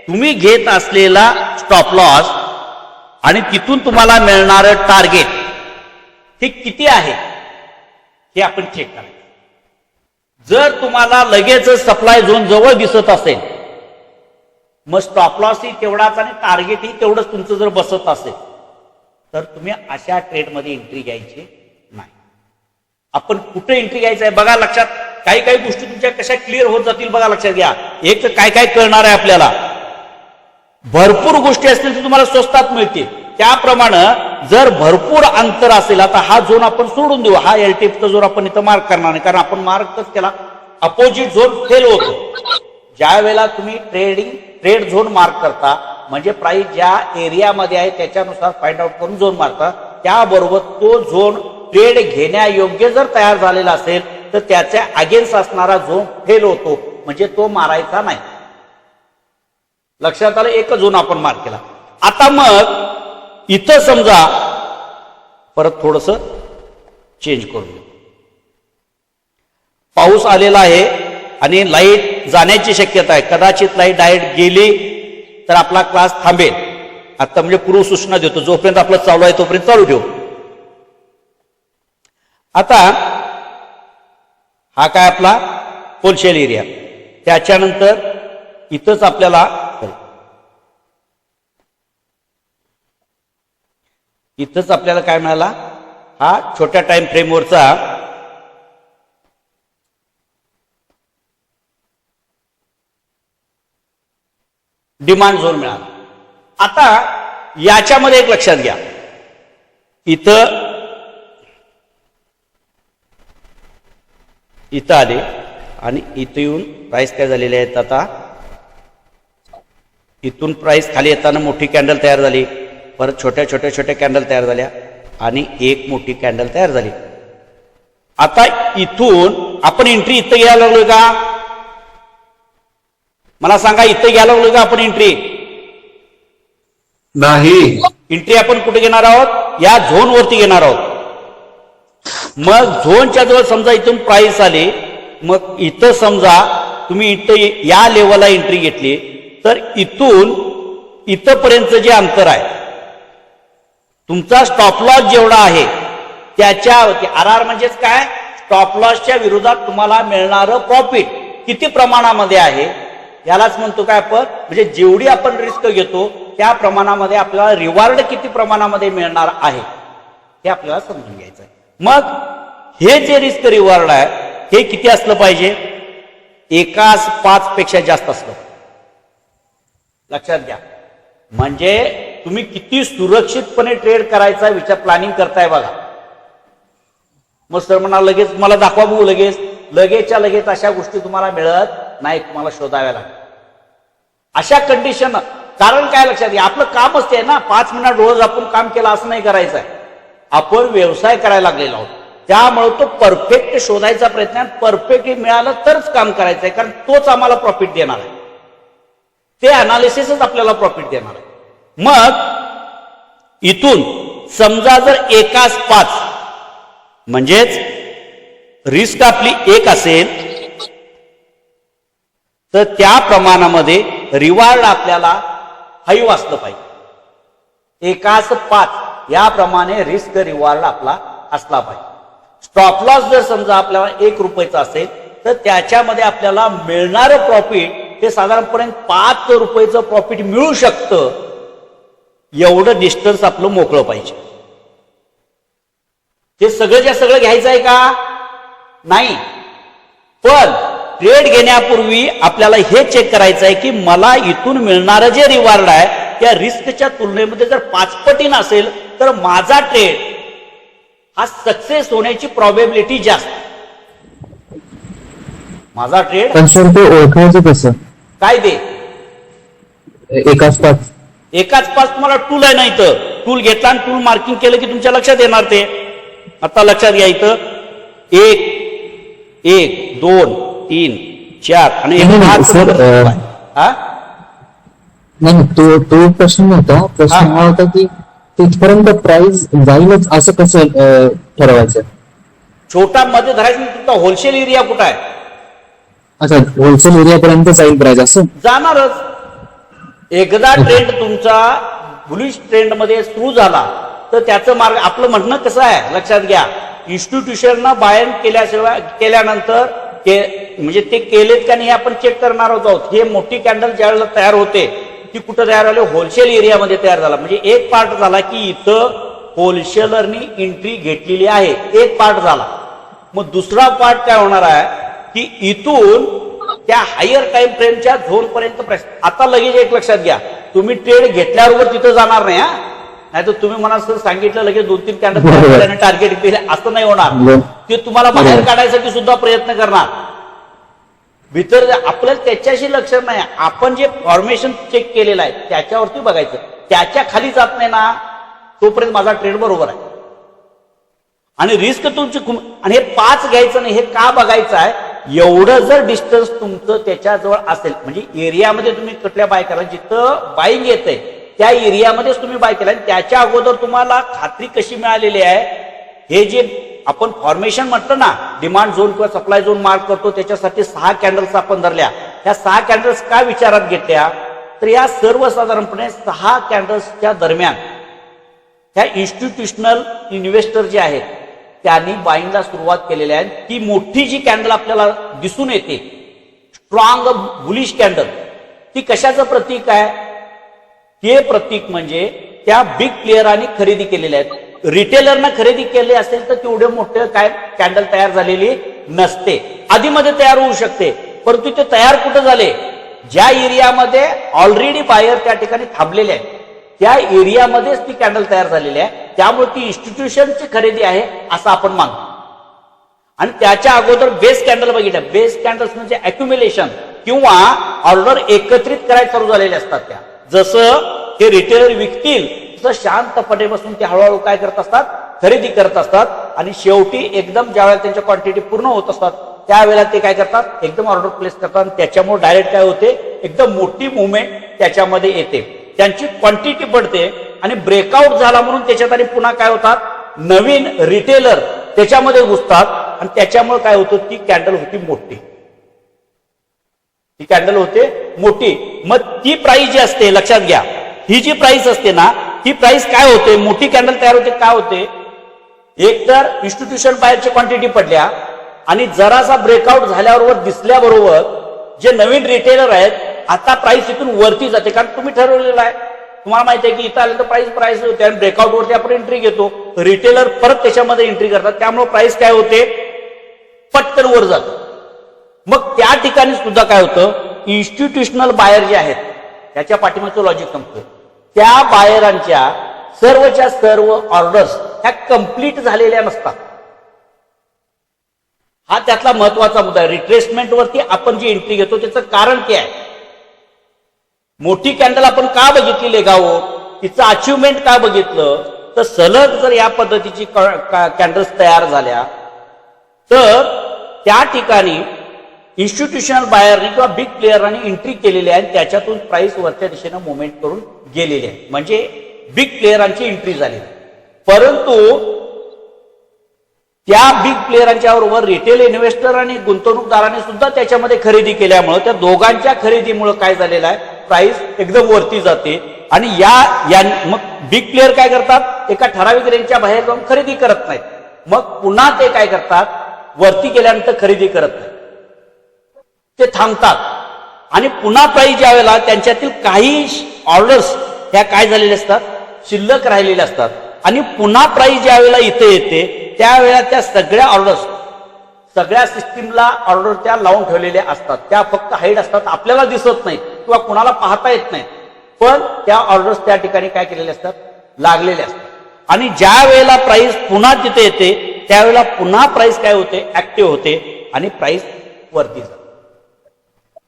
तुम्ही घेत असलेला स्टॉप लॉस आणि तिथून तुम्हाला मिळणारं टार्गेट हे किती आहे हे आपण चेक करायचं. जर तुम्हाला लगेच सप्लाय झोन जवळ दिसत असेल मग स्टॉप लॉस ही तेवढाच आणि टार्गेट ही तेवढंच तुमचं जर बसत असेल तर तुम्ही अशा ट्रेडमध्ये एंट्री घ्यायची नाही. आपण कुठे एंट्री घ्यायचं आहे बघा लक्षात. काही काही गोष्टी तुमच्या कशा क्लिअर होत जातील बघा लक्षात घ्या. एक तर काय काय कळणार आहे आपल्याला, भरपूर गोष्टी असतील तर तुम्हाला स्वस्तात मिळतील. त्याप्रमाणे जर भरपूर अंतर असेल, आता हा झोन आपण सोडून देऊ, हा एलटीएफचा झोन आपण इथं मार्क करणार नाही कारण आपण मार्कच केला, अपोजिट झोन फेल होतो. ज्या वेळेला तुम्ही ट्रेड झोन मार्क करता म्हणजे प्राइस ज्या एरियामध्ये आहे त्याच्यानुसार फाइंड आउट करून झोन मारता, त्याबरोबर तो झोन ट्रेड घेण्यायोग्य जर तयार झालेला असेल तर त्याच्या अगेन्स्ट असणारा झोन फेल होतो, म्हणजे तो मारायचा नाही. लक्षात आलं, एक झोन आपण मार्क केला. आता मग इथं समजा परत थोडस चेंज करून पाऊस आलेला आहे आणि लाईट जाण्याची शक्यता आहे, कदाचित लाईट डायरेक्ट गेली तर आपला क्लास थांबेल. आता म्हणजे पूर्व सूचना देतो, जोपर्यंत आपलं चालू आहे तोपर्यंत चालू ठेवू. आता हा काय आपला होलसेल एरिया, त्याच्यानंतर इथंच आपल्याला काय मिळाला, हा छोट्या टाइम फ्रेमवरचा डिमांड झोन मिळाला. आता याच्यामध्ये एक लक्षात घ्या, इथं आले आणि इथं येऊन प्राइस काय झालेले आहेत, आता इथून प्राइस खाली येताना मोठी कॅन्डल तयार झाली, परत छोट्या छोट्या छोट्या कॅन्डल तयार झाल्या आणि एक मोठी कॅन्डल तयार झाली. आता इथून आपण एंट्री इथं घ्यायला लागलोय का, मला सांगा, इथं घ्यायला लागलोय का आपण एंट्री? नाही. एंट्री आपण कुठे घेणार आहोत, या झोन वरती घेणार आहोत. मग झोनच्या जवळ समजा इथून प्राइस आली, मग इथं समजा तुम्ही इथं या लेवलला एंट्री घेतली तर इथून इथपर्यंत जे अंतर आहे तुमचा स्टॉप लॉस जेवढा आहे त्याच्यावरती, आर आर म्हणजेच काय, स्टॉप लॉसच्या विरोधात तुम्हाला मिळणारं प्रॉफिट किती प्रमाणामध्ये आहे यालाच म्हणतो काय आपण, म्हणजे जेवढी आपण रिस्क घेतो त्या प्रमाणामध्ये आपल्याला रिवॉर्ड किती प्रमाणामध्ये मिळणार आहे हे आपल्याला समजून घ्यायचं आहे. मग हे जे रिस्क रिवॉर्ड आहे हे किती असलं पाहिजे, 1/5 पेक्षा जास्त असलं. लक्षात घ्या, म्हणजे तुम्ही किती सुरक्षितपणे ट्रेड करायचा विचार प्लॅनिंग करताय बघा. मग सर म्हणा लगेच मला दाखवा बघू, लगेचच्या लगेच अशा गोष्टी तुम्हाला मिळत नाही, तुम्हाला शोधाव्या लागतात अशा कंडिशन. कारण काय लक्षात घ्या, आपलं काम असते ना, 5 मिनिट रोज आपण काम केलं असं नाही करायचं आहे. आपण व्यवसाय करायला लागलेलो आहोत, त्यामुळे तो परफेक्ट शोधायचा प्रयत्न, परफेक्ट मिळालं तरच काम करायचं आहे, कारण तोच आम्हाला प्रॉफिट देणार आहे, ते अनालिसिसच आपल्याला प्रॉफिट देणार आहे. मग इथून समजा जर 1/5 म्हणजेच रिस्क आपली 1 असेल तर त्या प्रमाणामध्ये रिवॉर्ड आपल्याला हाई असलं पाहिजे. 1/5 याप्रमाणे रिस्क रिवॉर्ड आपला असला पाहिजे. स्टॉप लॉस जर समजा आपल्याला 1 रुपयाचा असेल तर त्याच्यामध्ये आपल्याला मिळणारं प्रॉफिट हे साधारणपणे 5 रुपयाचं प्रॉफिट मिळू शकतं, एवढं डिस्टन्स आपलं मोकळं पाहिजे. हे सगळंच्या सगळं घ्यायचं आहे का, नाही, पण ट्रेड घेण्यापूर्वी आपल्याला हे चेक करायचं आहे की मला इथून मिळणारं जे रिवॉर्ड आहे त्या रिस्कच्या तुलनेमध्ये जर 5 पटीने असेल तर माझा ट्रेड हा सक्सेस होण्याची प्रॉबेबिलिटी जास्त. माझा ट्रेड पण सर ते ओळखायचं कसं काय दे 1/5 एकाच पास तुम्हाला टूल आहे ना इथं, टूल घेतला आणि टूल मार्किंग केलं की तुमच्या लक्षात येणार ते. आता लक्षात घ्या इथं 1 1 2 3 4 आणि नाही, नाही, सर, हा नाही तो प्रश्न नव्हता. प्रश्न हा. हा होता की तिथपर्यंत प्राइस जाईलच असं कसं ठरवायचं. छोटा मध्ये धरायचं नाही. तुमचा होलसेल एरिया कुठं आहे? अच्छा, होलसेल एरियापर्यंत जाईल प्राइस असं. जाणारच. एकदा ट्रेंड तुमचा बुलिश ट्रेंड मध्ये सुरू झाला तर त्याचं मार्ग, आपलं म्हणणं कसं आहे लक्षात घ्या, इन्स्टिट्यूशनना बायन केल्यानंतर म्हणजे ते केलेत का नाही हे आपण चेक करणार आहोत. हे मोठी कॅन्डल ज्यावेळेला तयार होते ती कुठं तयार झाली? होलसेल एरियामध्ये तयार झाला. म्हणजे एक पार्ट झाला की इथं होलसेलरनी एंट्री घेतलेली आहे, एक पार्ट झाला. मग दुसरा पार्ट काय होणार आहे की इथून त्या हायर टाइम फ्रेमच्या झोन पर्यंत. आता लगेच एक लक्षात घ्या, तुम्ही ट्रेड घेतल्याबरोबर तिथं जाणार नाही हा. नाही तर तुम्ही मला सर सांगितलं लगेच 2-3 कॅन्डल टार्गेट केले, असं नाही होणार. ते तुम्हाला बाहेर काढायसाठी सुद्धा प्रयत्न करणार. भीतर आपल्याला त्याच्याशी लक्ष नाही. आपण जे फॉर्मेशन चेक केलेलं आहे त्याच्यावरती बघायचं. त्याच्या खाली जात नाही ना तोपर्यंत माझा ट्रेड बरोबर आहे. आणि रिस्क तुमची आणि हे 5 घ्यायचं नाही. हे का बघायचं आहे? एवढं जर डिस्टन्स तुमचं त्याच्याजवळ असेल, म्हणजे एरियामध्ये तुम्ही कुठल्या बाय करा, जिथं बाईंग येतंय त्या एरियामध्येच तुम्ही बाय केला. आणि त्याच्या अगोदर तुम्हाला खात्री कशी मिळालेली आहे? हे जे आपण फॉर्मेशन म्हटलं ना, डिमांड झोन किंवा सप्लाय झोन मार्क करतो, त्याच्यासाठी 6 कॅन्डल्स आपण धरल्या. ह्या 6 कॅन्डल्स का विचारात घेतल्या? तर या सर्वसाधारणपणे 6 कॅन्डल्सच्या दरम्यान ह्या इन्स्टिट्यूशनल इन्व्हेस्टर जे आहेत त्यांनी बाईंगला सुरुवात केलेली आहे. ती मोठी जी कॅन्डल आपल्याला दिसून येते, स्ट्रॉंग बुलिश कॅन्डल, ती कशाचं प्रतीक आहे? हे प्रतीक म्हणजे त्या बिग प्लेयरांनी खरेदी केलेल्या आहेत. रिटेलरनं खरेदी केले असेल तर तेवढे मोठे काय कॅन्डल तयार झालेली नसते. आधीमध्ये तयार होऊ शकते, परंतु ते तयार कुठं झाले? ज्या एरियामध्ये ऑलरेडी बायर त्या ठिकाणी थांबलेले आहेत त्या एरियामध्येच ती कॅन्डल तयार झालेली आहे. त्यामुळे ती इन्स्टिट्यूशनची खरेदी आहे असं आपण मानतो. आणि त्याच्या अगोदर बेस कॅन्डल बघितल्या. बेस कॅन्डल्स म्हणजे अक्युम्युलेशन किंवा ऑर्डर एकत्रित करायला चालू झालेल्या असतात. त्या जसं हे रिटेलर विकतील तसं शांतपणे बसून ते हळूहळू काय करत असतात? खरेदी करत असतात. आणि शेवटी एकदम ज्यावेळेला त्यांच्या क्वांटिटी पूर्ण होत असतात त्यावेळेला ते काय करतात? एकदम ऑर्डर प्लेस करतात. आणि त्याच्यामुळे डायरेक्ट काय होते? एकदम मोठी मुवमेंट त्याच्यामध्ये येते, त्यांची क्वांटिटी पडते आणि ब्रेकआउट झाला म्हणून त्याच्यात आणि पुन्हा काय होतात? नवीन रिटेलर त्याच्यामध्ये घुसतात आणि त्याच्यामुळे काय होतं? ती कॅन्डल होती मोठी. ती कॅन्डल होते मोठी. मग ती प्राइस जी असते लक्षात घ्या, ही जी प्राइस असते ना ती प्राइस काय होते? मोठी कॅन्डल तयार होते. काय होते? एक तर इन्स्टिट्यूशन बाहेरची क्वांटिटी पडल्या आणि जरासा ब्रेकआउट झाल्याबरोबर दिसल्याबरोबर जे नवीन रिटेलर आहेत आता प्राइस इथून वरती जाते. कारण तुम्ही ठरवलेलं आहे, तुम्हाला माहिती आहे की इथं आलं तर प्राइस होते आणि ब्रेकआउट वरती आपण एंट्री घेतो. रिटेलर परत त्याच्यामध्ये एंट्री करतात, त्यामुळे प्राइस काय होते? पटकन वर जातं. मग त्या ठिकाणी सुद्धा काय होतं? इन्स्टिट्यूशनल बायर जे आहेत त्याच्या पाठीमागचं लॉजिक संपतं. त्या बायरांच्या सर्वच्या सर्व ऑर्डर्स ह्या कंप्लीट झालेल्या नसतात. हा त्यातला महत्वाचा मुद्दा आहे. रिट्रेसमेंट वरती आपण जी एंट्री घेतो त्याचं कारण काय आहे? मोठी कॅन्डल आपण का बघितली लेगावो? तिचं अचिव्हमेंट का बघितलं? तर सलग जर या पद्धतीची कॅन्डल्स तयार झाल्या तर त्या ठिकाणी इन्स्टिट्यूशनल बायरनी किंवा बिग प्लेयरांनी एंट्री केलेली आहे. त्याच्यातून प्राइस वरच्या दिशेनं मुवमेंट करून गेलेली आहे. म्हणजे बिग प्लेयरांची एंट्री झाली. परंतु त्या बिग प्लेयरांच्या बरोबर रिटेल इन्व्हेस्टर आणि गुंतवणूकदारांनी सुद्धा त्याच्यामध्ये खरेदी केल्यामुळे त्या दोघांच्या खरेदीमुळे काय झालेलं आहे? प्राइस एकदम वरती जाते. आणि या मग बिग प्लेयर काय करतात? एका ठराविक रेंजच्या बाहेर जाऊन खरेदी करत नाहीत. मग पुन्हा ते काय करतात? वरती गेल्यानंतर खरेदी करत नाहीत, ते थांबतात. आणि पुन्हा प्राइस ज्या वेळेला त्यांच्यातील काही ऑर्डर्स ह्या काय झालेल्या असतात? शिल्लक राहिलेल्या असतात. आणि पुन्हा प्राइस ज्या वेळेला इथे येते त्यावेळेला त्या सगळ्या ऑर्डर्स, सगळ्या सिस्टीमला ऑर्डर त्या लावून ठेवलेल्या असतात. त्या फक्त हाईड असतात, आपल्याला दिसत नाही किंवा कुणाला पाहता येत नाही. पण त्या ऑर्डर्स त्या ठिकाणी काय केलेल्या असतात? लागलेल्या असतात. आणि ज्या वेळेला प्राइस पुन्हा तिथे येते त्यावेळेला पुन्हा प्राइस काय होते? ऍक्टिव्ह होते आणि प्राइस वरती जाते.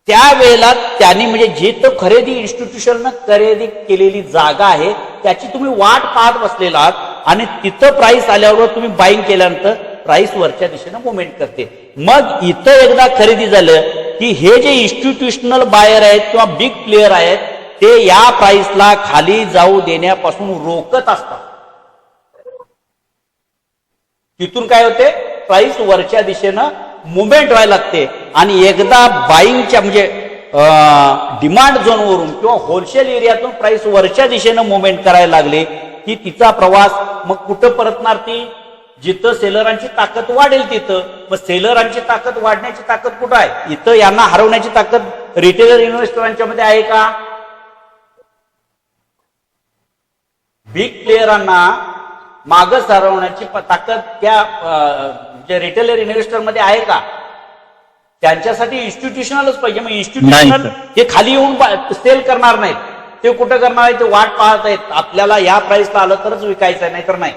त्यावेळेला त्यांनी म्हणजे जे तो खरेदी इन्स्टिट्यूशननं खरेदी केलेली जागा आहे त्याची तुम्ही वाट पाहत बसलेला आहात आणि तिथं प्राइस आल्यावर तुम्ही बाईंग केल्यानंतर प्राइस वरच्या दिशेनं मुवमेंट करते. मग इथं एकदा खरेदी झालं की हे जे इन्स्टिट्यूशनल बायर आहेत किंवा बिग प्लेयर आहेत ते या प्राइसला खाली जाऊ देण्यापासून रोखत असतात. तिथून काय होते, प्राइस वरच्या दिशेनं मुवमेंट व्हायला लागते आणि एकदा बाईंगच्या म्हणजे डिमांड झोनवरून किंवा होलसेल एरियातून प्राइस वरच्या दिशेनं मुवमेंट करायला लागले की तिचा प्रवास मग कुठं परतणार, ती जिथं सेलरांची ताकद वाढेल तिथं. मग सेलरांची ताकद वाढण्याची ताकद कुठं आहे, इथं यांना हरवण्याची ताकद रिटेलर इन्व्हेस्टरांच्या मध्ये आहे का? बिग प्लेयरांना मागं सारवण्याची ताकद त्या जे रिटेलर इन्व्हेस्टर मध्ये आहे का? त्यांच्यासाठी इन्स्टिट्यूशनलच पाहिजे. मग इन्स्टिट्यूशनल ते खाली येऊन सेल करणार नाहीत, ते कुठं करणार आहे, ते वाट पाहत आहेत आपल्याला या प्राइसला आलं तरच विकायचं आहे, नाहीतर नाही.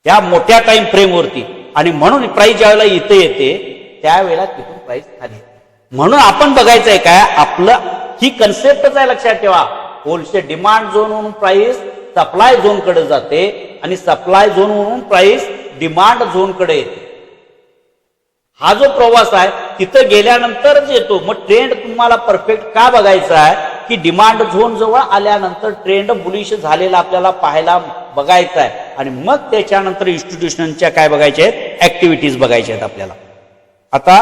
त्या मोठ्या टाइम फ्रेमवरती आणि म्हणून प्राइस ज्यावेळेला इथे येते त्यावेळेला तिथून प्राइस खाली येते. म्हणून आपण बघायचं आहे काय, आपलं ही कन्सेप्टच आहे, लक्षात ठेवा. होलसेल डिमांड झोनवरून प्राइस सप्लाय झोन कडे जाते आणि सप्लाय झोन वरून प्राइस डिमांड झोन कडे येते. हा जो प्रवास आहे तिथं गेल्यानंतरच येतो. मग ट्रेंड तुम्हाला परफेक्ट का बघायचा आहे की डिमांड झोन जवळ आल्यानंतर ट्रेंड बुलिश झालेला आपल्याला पाहायला बघायचा आहे आणि मग त्याच्यानंतर इन्स्टिट्यूशनच्या काय बघायच्या आहेत, ऍक्टिव्हिटीज बघायच्या आहेत आपल्याला. आता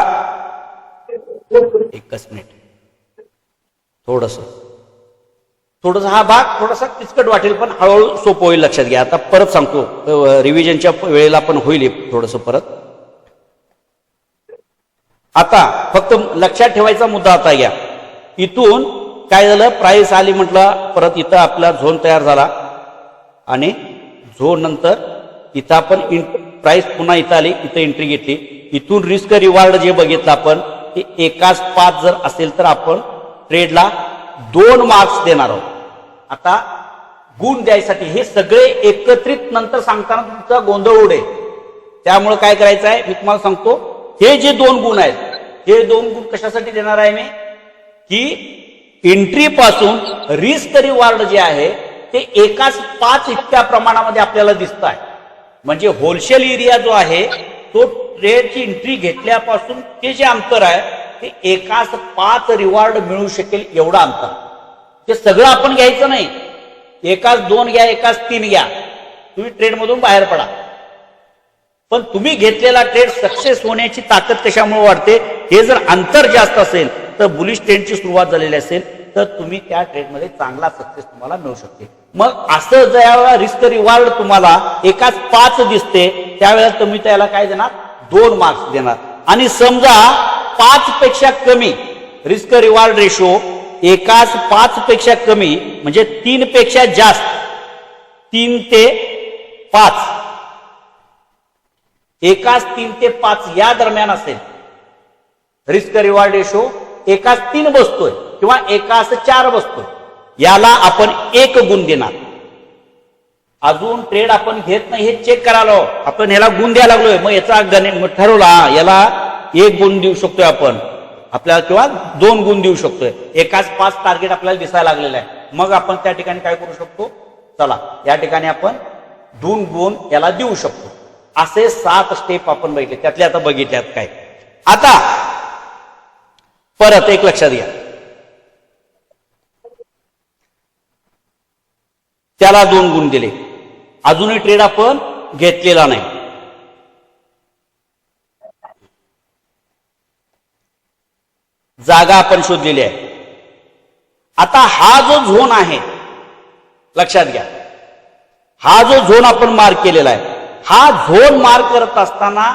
एकच मिनिट, थोडस हा भाग थोडासा किचकट वाटेल पण हळूहळू सोपं होईल, लक्षात घ्या. आता परत सांगतो, रिव्हिजनच्या वेळेला पण होईल थोडस परत. आता फक्त लक्षात ठेवायचा मुद्दा आता घ्या. इथून काय झालं, प्राइस आली म्हटलं, परत इथं आपला झोन तयार झाला आणि झोन नंतर इथं आपण प्राइस पुन्हा इथं आली, इथं एंट्री घेतली. इथून रिस्क रिवॉर्ड जे बघितलं आपण ते एकाच 5 जर असेल तर आपण ट्रेडला 2 मार्क्स देणार आहोत. आता गुण द्यायसाठी हे सगळे एकत्रित नंतर सांगताना तुमचा गोंधळ उडेल, त्यामुळे काय करायचं आहे मी तुम्हाला सांगतो. हे जे 2 गुण आहेत, हे 2 गुण कशासाठी देणार आहे मी, की एंट्री पासून रिस्क रिवॉर्ड जे आहे ते एकाच 5 इतक्या प्रमाणामध्ये आपल्याला दिसत आहे. म्हणजे होलसेल एरिया जो आहे तो ट्रेडची एंट्री घेतल्यापासून ते जे अंतर आहे ते एकाच 5 रिवॉर्ड मिळू शकेल एवढा अंतर. ते सगळं आपण घ्यायचं नाही, एकाच 2 घ्या, एकाच 3 घ्या, तुम्ही ट्रेडमधून बाहेर पडा. पण तुम्ही घेतलेला ट्रेड सक्सेस होण्याची ताकद कशामुळे वाढते, हे जर अंतर जास्त असेल तर बुलिश ट्रेंडची सुरुवात झालेली असेल तर तुम्ही त्या ट्रेडमध्ये चांगला सक्सेस तुम्हाला मिळू शकते. मग असं ज्यावेळेला रिस्क रिवॉर्ड तुम्हाला एकाच 5 दिसते त्यावेळेला तुम्ही त्याला काय देणार, 2 मार्क्स देणार. आणि समजा 5 पेक्षा कमी रिस्क रिवॉर्ड रेशो, एकाच 5 पेक्षा कमी म्हणजे 3 पेक्षा जास्त, 3 ते 5, एकाच 3 ते 5 या दरम्यान असेल रिस्क रिवॉर्ड रेशो, एकाच 3 बसतोय किंवा एकाच 4 बसतोय, याला आपण 1 गुण देणार. अजून ट्रेड आपण घेत नाही हे चेक करायला आपण ह्याला गुण द्यायला लागलोय, मग याचा गणित ठरवला, याला 1 गुण देऊ शकतोय आपण आपल्याला किंवा 2 गुण देऊ शकतोय. एकाच 5 टार्गेट आपल्याला दिसायला लागलेलं आहे. मग आपण त्या ठिकाणी काय करू शकतो, चला या ठिकाणी आपण 2 गुण याला देऊ शकतो. असे 7 स्टेप आपण बघितले, त्यातले आता बघितल्यात काय. आता परत एक लक्षात घ्या, त्याला 2 गुण दिले, अजूनही ट्रेड आपण घेतलेला नाही. जागा आपण शोधलेली आहे. आता हा जो झोन आहे लक्षात घ्या, हा जो झोन आपण मार्क केलेला आहे, हा झोन मार्क करत असताना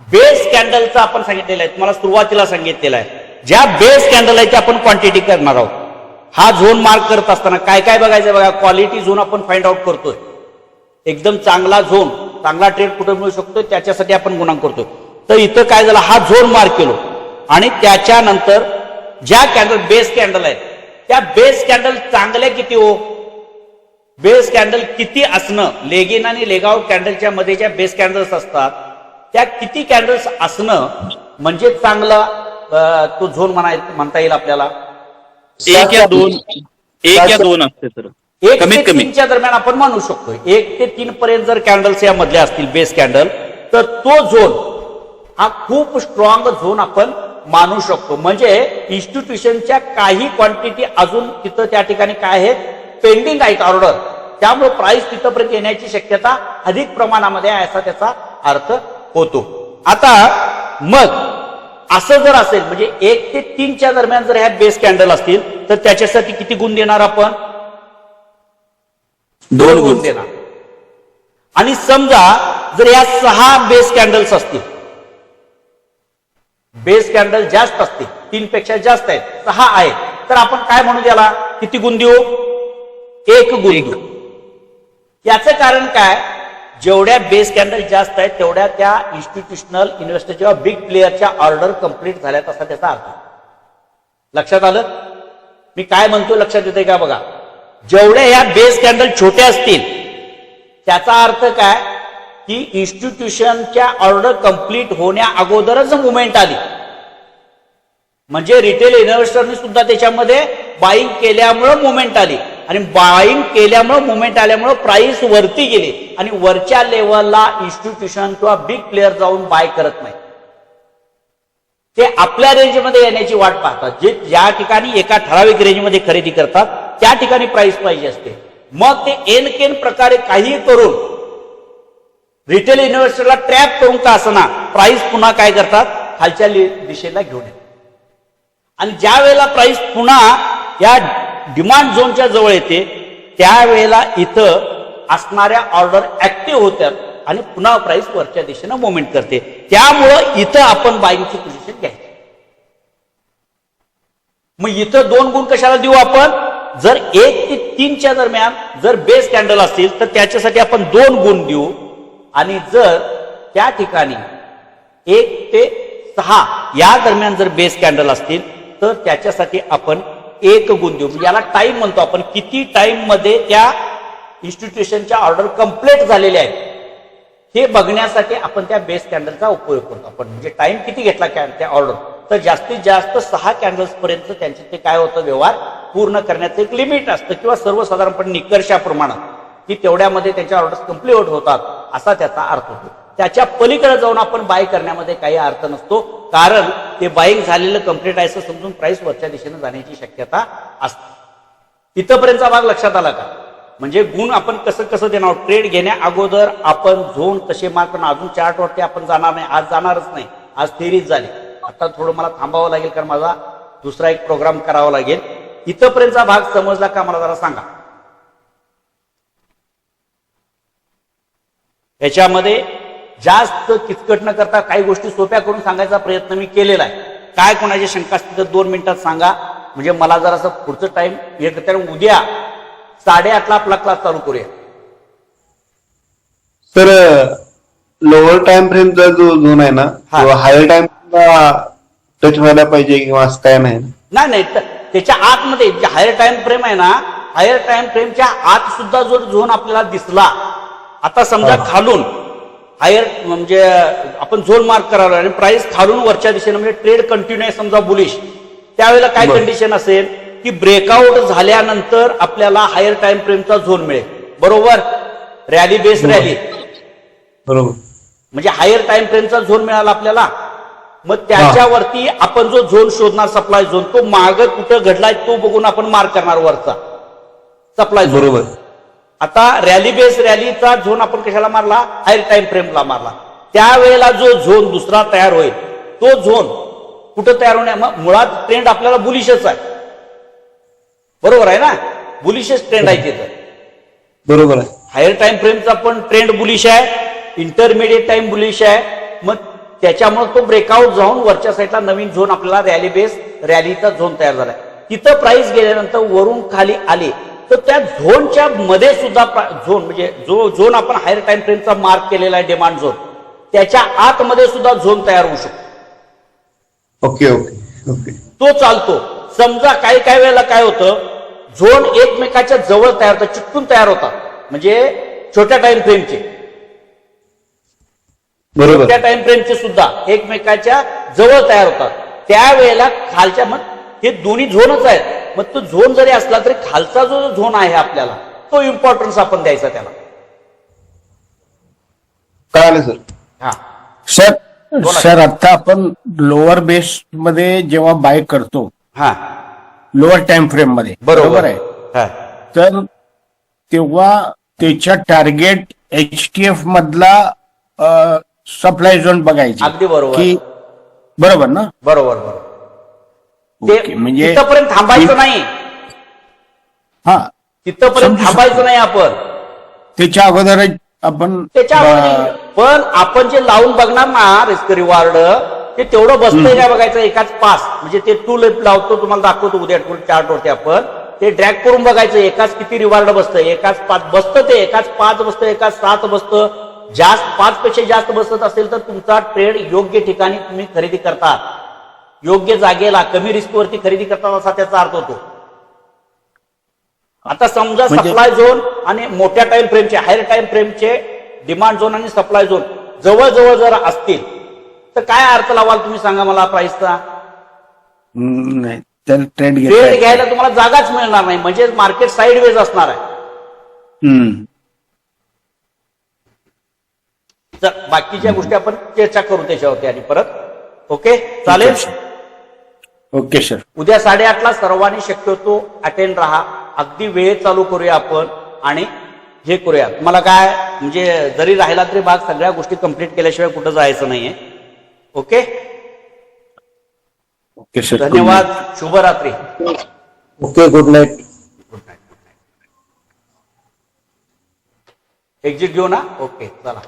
बेस कॅन्डलचा आपण सांगितलेला आहे, तुम्हाला सुरुवातीला सांगितलेला आहे. ज्या बेस कॅन्डल आहे ते आपण क्वांटिटी करणार आहोत. हा झोन मार्क करत असताना काय काय बघायचं बघा, क्वालिटी झोन आपण फाइंड आउट करतोय. एकदम चांगला झोन, चांगला ट्रेड कुठे मिळू शकतो त्याच्यासाठी आपण गुणांक करतोय. तर इथं काय झालं, हा झोन मार्क केलो आणि त्याच्यानंतर ज्या कॅन्डल बेस कॅन्डल आहेत त्या बेस कॅन्डल चांगल्या किती हो, बेस कॅन्डल किती असणं, लेग इन आणि लेग आउट कॅन्डलच्या मध्ये ज्या बेस कॅन्डल्स असतात त्या किती कॅन्डल्स असणं म्हणजे चांगलं. तो झोन म्हणता येईल आपल्याला? 1 या 2 असते सर, 1 कमीत ते कमी. 3च्या दरम्यान आपण मानू शकतो. 1 ते 3 पर्यंत जर कॅन्डल्स या मधल्या असतील बेस कॅन्डल, तर तो झोन हा खूप स्ट्रॉंग झोन आपण मानू शकतो. म्हणजे इन्स्टिट्यूशनच्या काही क्वांटिटी अजून तिथं त्या ठिकाणी काय आहेत, पेंडिंग आहेत ऑर्डर, त्यामुळे प्राइस तिथपर्यंत येण्याची शक्यता अधिक प्रमाणामध्ये आहे असा त्याचा अर्थ होतो. आता मग असं जर असेल म्हणजे 1 ते 3च्या दरम्यान जर ह्या बेस कॅन्डल असतील तर त्याच्यासाठी किती गुण देणार आपण? 2 गुण देणार. आणि समजा जर या 6 बेस कॅन्डल्स असतील, बेस कॅन्डल जास्त असतील, 3 पेक्षा जास्त आहेत, 6 आहेत, तर आपण काय म्हणू त्याला, किती गुण देऊ? 1 गुण देऊ. याचं कारण काय, जेवढ्या बेस कॅन्डल जास्त आहेत तेवढ्या त्या इन्स्टिट्यूशनल इन्व्हेस्टर किंवा बिग प्लेअरच्या ऑर्डर कंप्लीट झाल्यात असा त्याचा अर्थ. लक्षात आलं मी काय म्हणतो? लक्षात येते का बघा. जेवढ्या ह्या बेस कॅन्डल छोट्या असतील त्याचा अर्थ काय की इन्स्टिट्यूशनच्या ऑर्डर कंप्लीट होण्या अगोदरच मुवमेंट आली, म्हणजे रिटेल इन्व्हेस्टरनी सुद्धा त्याच्यामध्ये बाईंग केल्यामुळे मुवमेंट आली, आणि बाईंग केल्यामुळे मुवमेंट आल्यामुळे प्राइस वरती गेली, आणि वरच्या लेवलला इन्स्टिट्यूशन किंवा बिग प्लेअर जाऊन बाय करत नाही. ते आपल्या रेंजमध्ये येण्याची वाट पाहतात. जे ज्या ठिकाणी एका ठराविक रेंजमध्ये खरेदी करतात त्या ठिकाणी प्राइस पाहिजे असते. मग ते एनकेन प्रकारे काही करून रिटेल इन्व्हेस्टरला ट्रॅप करून का असना प्राइस पुन्हा काय करतात, खालच्या दिशेला घेऊन येतात. आणि ज्या वेळेला प्राइस पुन्हा या डिमांड झोनच्या जवळ येते त्यावेळेला इथं असणाऱ्या ऑर्डर ऍक्टिव्ह होतात आणि पुन्हा प्राइस वरच्या दिशेनं मुवमेंट करते. त्यामुळं इथं आपण बाईंगची पोझिशन घ्यायची. मग इथं 2 गुण कशाला देऊ आपण? जर 1 ते 3च्या दरम्यान जर बेस कॅन्डल असतील तर त्याच्यासाठी आपण 2 गुण देऊ, आणि जर त्या ठिकाणी 1 ते 6 या दरम्यान जर बेस कॅन्डल असतील तर त्याच्यासाठी आपण 1 गुण देऊ. याला टाइम म्हणतो आपण, किती टाइम मध्ये त्या इन्स्टिट्यूशनच्या ऑर्डर कंप्लीट झालेल्या आहेत हे बघण्यासाठी आपण त्या बेस कॅन्डलचा उपयोग करतो आपण. म्हणजे टाइम किती घेतला त्या ऑर्डर, तर जास्तीत जास्त 6 कॅन्डल्स पर्यंत त्यांचे ते काय होतं, व्यवहार पूर्ण करण्याचं एक लिमिट असतं, किंवा सर्वसाधारणपणे निकर्षाप्रमाणे की तेवढ्यामध्ये त्यांच्या ऑर्डर्स कंप्लीट होतात असा त्याचा अर्थ होतो. त्याच्या पलीकडे जाऊन आपण बाय करण्यामध्ये काही अर्थ नसतो, कारण ते बाईंग झालेलं कंप्लीट आहे असं समजून प्राइस वरच्या दिशेने जाण्याची शक्यता असते. इथपर्यंतचा भाग लक्षात आला का? म्हणजे गुण आपण कसं कसं देणार, ट्रेड घेण्या अगोदर आपण झोन कसे मार्क करणार. अजून चार्टवरती आपण जाणार नाही, आज जाणारच नाही, आज थेरीज झाली. आता थोडं मला थांबावं लागेल कारण माझा दुसरा एक प्रोग्राम करावा लागेल. इथपर्यंतचा भाग समजला का मला जरा सांगा. याच्यामध्ये जास्त किचकट न करता काही गोष्टी सोप्या करून सांगायचा प्रयत्न मी केलेला आहे. काय कोणाची शंका असतील तर 2 मिनिटात सांगा, म्हणजे मला जरा असं पुढचं टाइम हे करता. उद्या 8:30 आपला क्लास चालू करूया. सर लोअर टाइम फ्रेमचा जो झोन आहे ना, हा. तो हायर टाइम टच व्हायला पाहिजे किंवा असं काय नाही? नाही त्याच्या आतमध्ये जे हायर टाइम फ्रेम आहे ना, हायर टाइम फ्रेमच्या आत सुद्धा जो झोन आपल्याला दिसला, आता समजा खालून हायर म्हणजे आपण झोन मार्क करायला आणि प्राइस खालून वरच्या दिशेने म्हणजे ट्रेड कंटिन्यू आहे समजा बुलिश, त्यावेळेला काय कंडिशन असेल की ब्रेकआउट झाल्यानंतर आपल्याला हायर टाइम फ्रेमचा झोन मिळेल. बरोबर, रॅली बेस रॅली, बरोबर, म्हणजे हायर टाइम फ्रेमचा झोन मिळाला आपल्याला. मग त्याच्यावरती आपण जो झोन शोधणार सप्लाय झोन, तो माग कुठं घडलाय तो बघून आपण मार्क करणार वरचा सप्लाय झोन. बरोबर. आता रॅली बेस रॅलीचा झोन आपण कशाला मारला, हायर टाइम फ्रेमला मारला. त्यावेळेला जो झोन दुसरा तयार होईल तो झोन कुठं तयार होण्या, मग मुळात ट्रेंड आपल्याला बुलिशच आहे. बरोबर आहे ना, बुलिशच ट्रेंड आहे तिथं. बरोबर आहे. हायर टाइम फ्रेमचा पण ट्रेंड बुलिश आहे, इंटरमिडिएट टाइम बुलिश आहे. मग त्याच्यामुळे तो ब्रेकआउट जाऊन वरच्या साईडला नवीन झोन आपल्याला रॅली बेस रॅलीचा झोन तयार झालाय. तिथं प्राइस गेल्यानंतर वरून खाली आले तर त्या झोनच्या मध्ये सुद्धा झोन म्हणजे जो झोन आपण हायर टाइम फ्रेमचा मार्क केलेला आहे डिमांड झोन, त्याच्या आतमध्ये सुद्धा झोन तयार होऊ शकतो. ओके ओके ओके, तो चालतो. समजा काही काही वेळेला काय होतं, झोन एकमेकाच्या जवळ तयार होतात, चिकटून तयार होतात, म्हणजे छोट्या टाइम फ्रेमचे, बरोबर, छोट्या टाइम फ्रेमचे सुद्धा एकमेकाच्या जवळ तयार होतात. त्यावेळेला खालच्या मग हे दोन्ही झोनच आहेत. मग तो झोन जरी असला तरी खालचा जो झोन आहे आपल्याला तो इम्पॉर्टन्स आपण द्यायचा त्याला. कळालं सर. हा सर आता आपण लोअर बेस मध्ये जेव्हा बाय करतो हा लोअर टाइम फ्रेम मध्ये, बरोबर आहे, हा. तर तेव्हा त्याच्या टार्गेट HTF मधला सप्लाय झोन बघायची. अगदी बरोबर. की बरोबर ना? बरोबर बरोबर. ओके, ते म्हणजे तिथपर्यंत थांबायचं नाही. हा तिथपर्यंत समजू थांबायचं नाही आपण. त्याच्या अगोदर आपण त्याच्या पण आपण जे लावून बघणार ना रिस्क रिवॉर्ड ते तेवढं बसतंय काय बघायचं. एकाच पास म्हणजे ते टूल लावतो तुम्हाला दाखवतो उद्या टूल चार्टवरती आपण ते ड्रॅग करून बघायचं एकाच किती रिवॉर्ड बसतं. एकाच 5 बसतं, ते एकाच 5 बसतं, एकाच 7 बसतं. जास्त 5 पेक्षा जास्त बसत असेल तर तुमचा ट्रेड योग्य ठिकाणी तुम्ही खरेदी करता, योग्य जागेला कमी रिस्कवरती खरेदी करतात असा त्याचा अर्थ होतो. आता समजा सप्लाय झोन आणि मोठ्या टाइम फ्रेमचे हायर टाइम फ्रेमचे डिमांड झोन आणि सप्लाय झोन जवळजवळ जर असतील तर काय अर्थ लावाल तुम्ही सांगा मला प्राइसचा. नाही तर ट्रेड घ्यायला तुम्हाला जागाच मिळणार नाही. म्हणजे मार्केट साईडवेज असणार आहे. तर बाकीच्या गोष्टी आपण चर्चा करू त्याच्यावरती आणि परत. ओके चालेल. Okay sir. उद्या 8:30ला सर्वांनी शक्यतो अटेंड राहा. अगदी वेळेत चालू करूया आपण आणि हे करूया. तुम्हाला काय म्हणजे जरी राहिला तरी भाग सगळ्या गोष्टी कंप्लीट केल्याशिवाय कुठं जायचं नाहीये. Okay okay sir. धन्यवाद. शुभरात्री. Okay good night. एक्झिट घेऊ ना. ओके चला.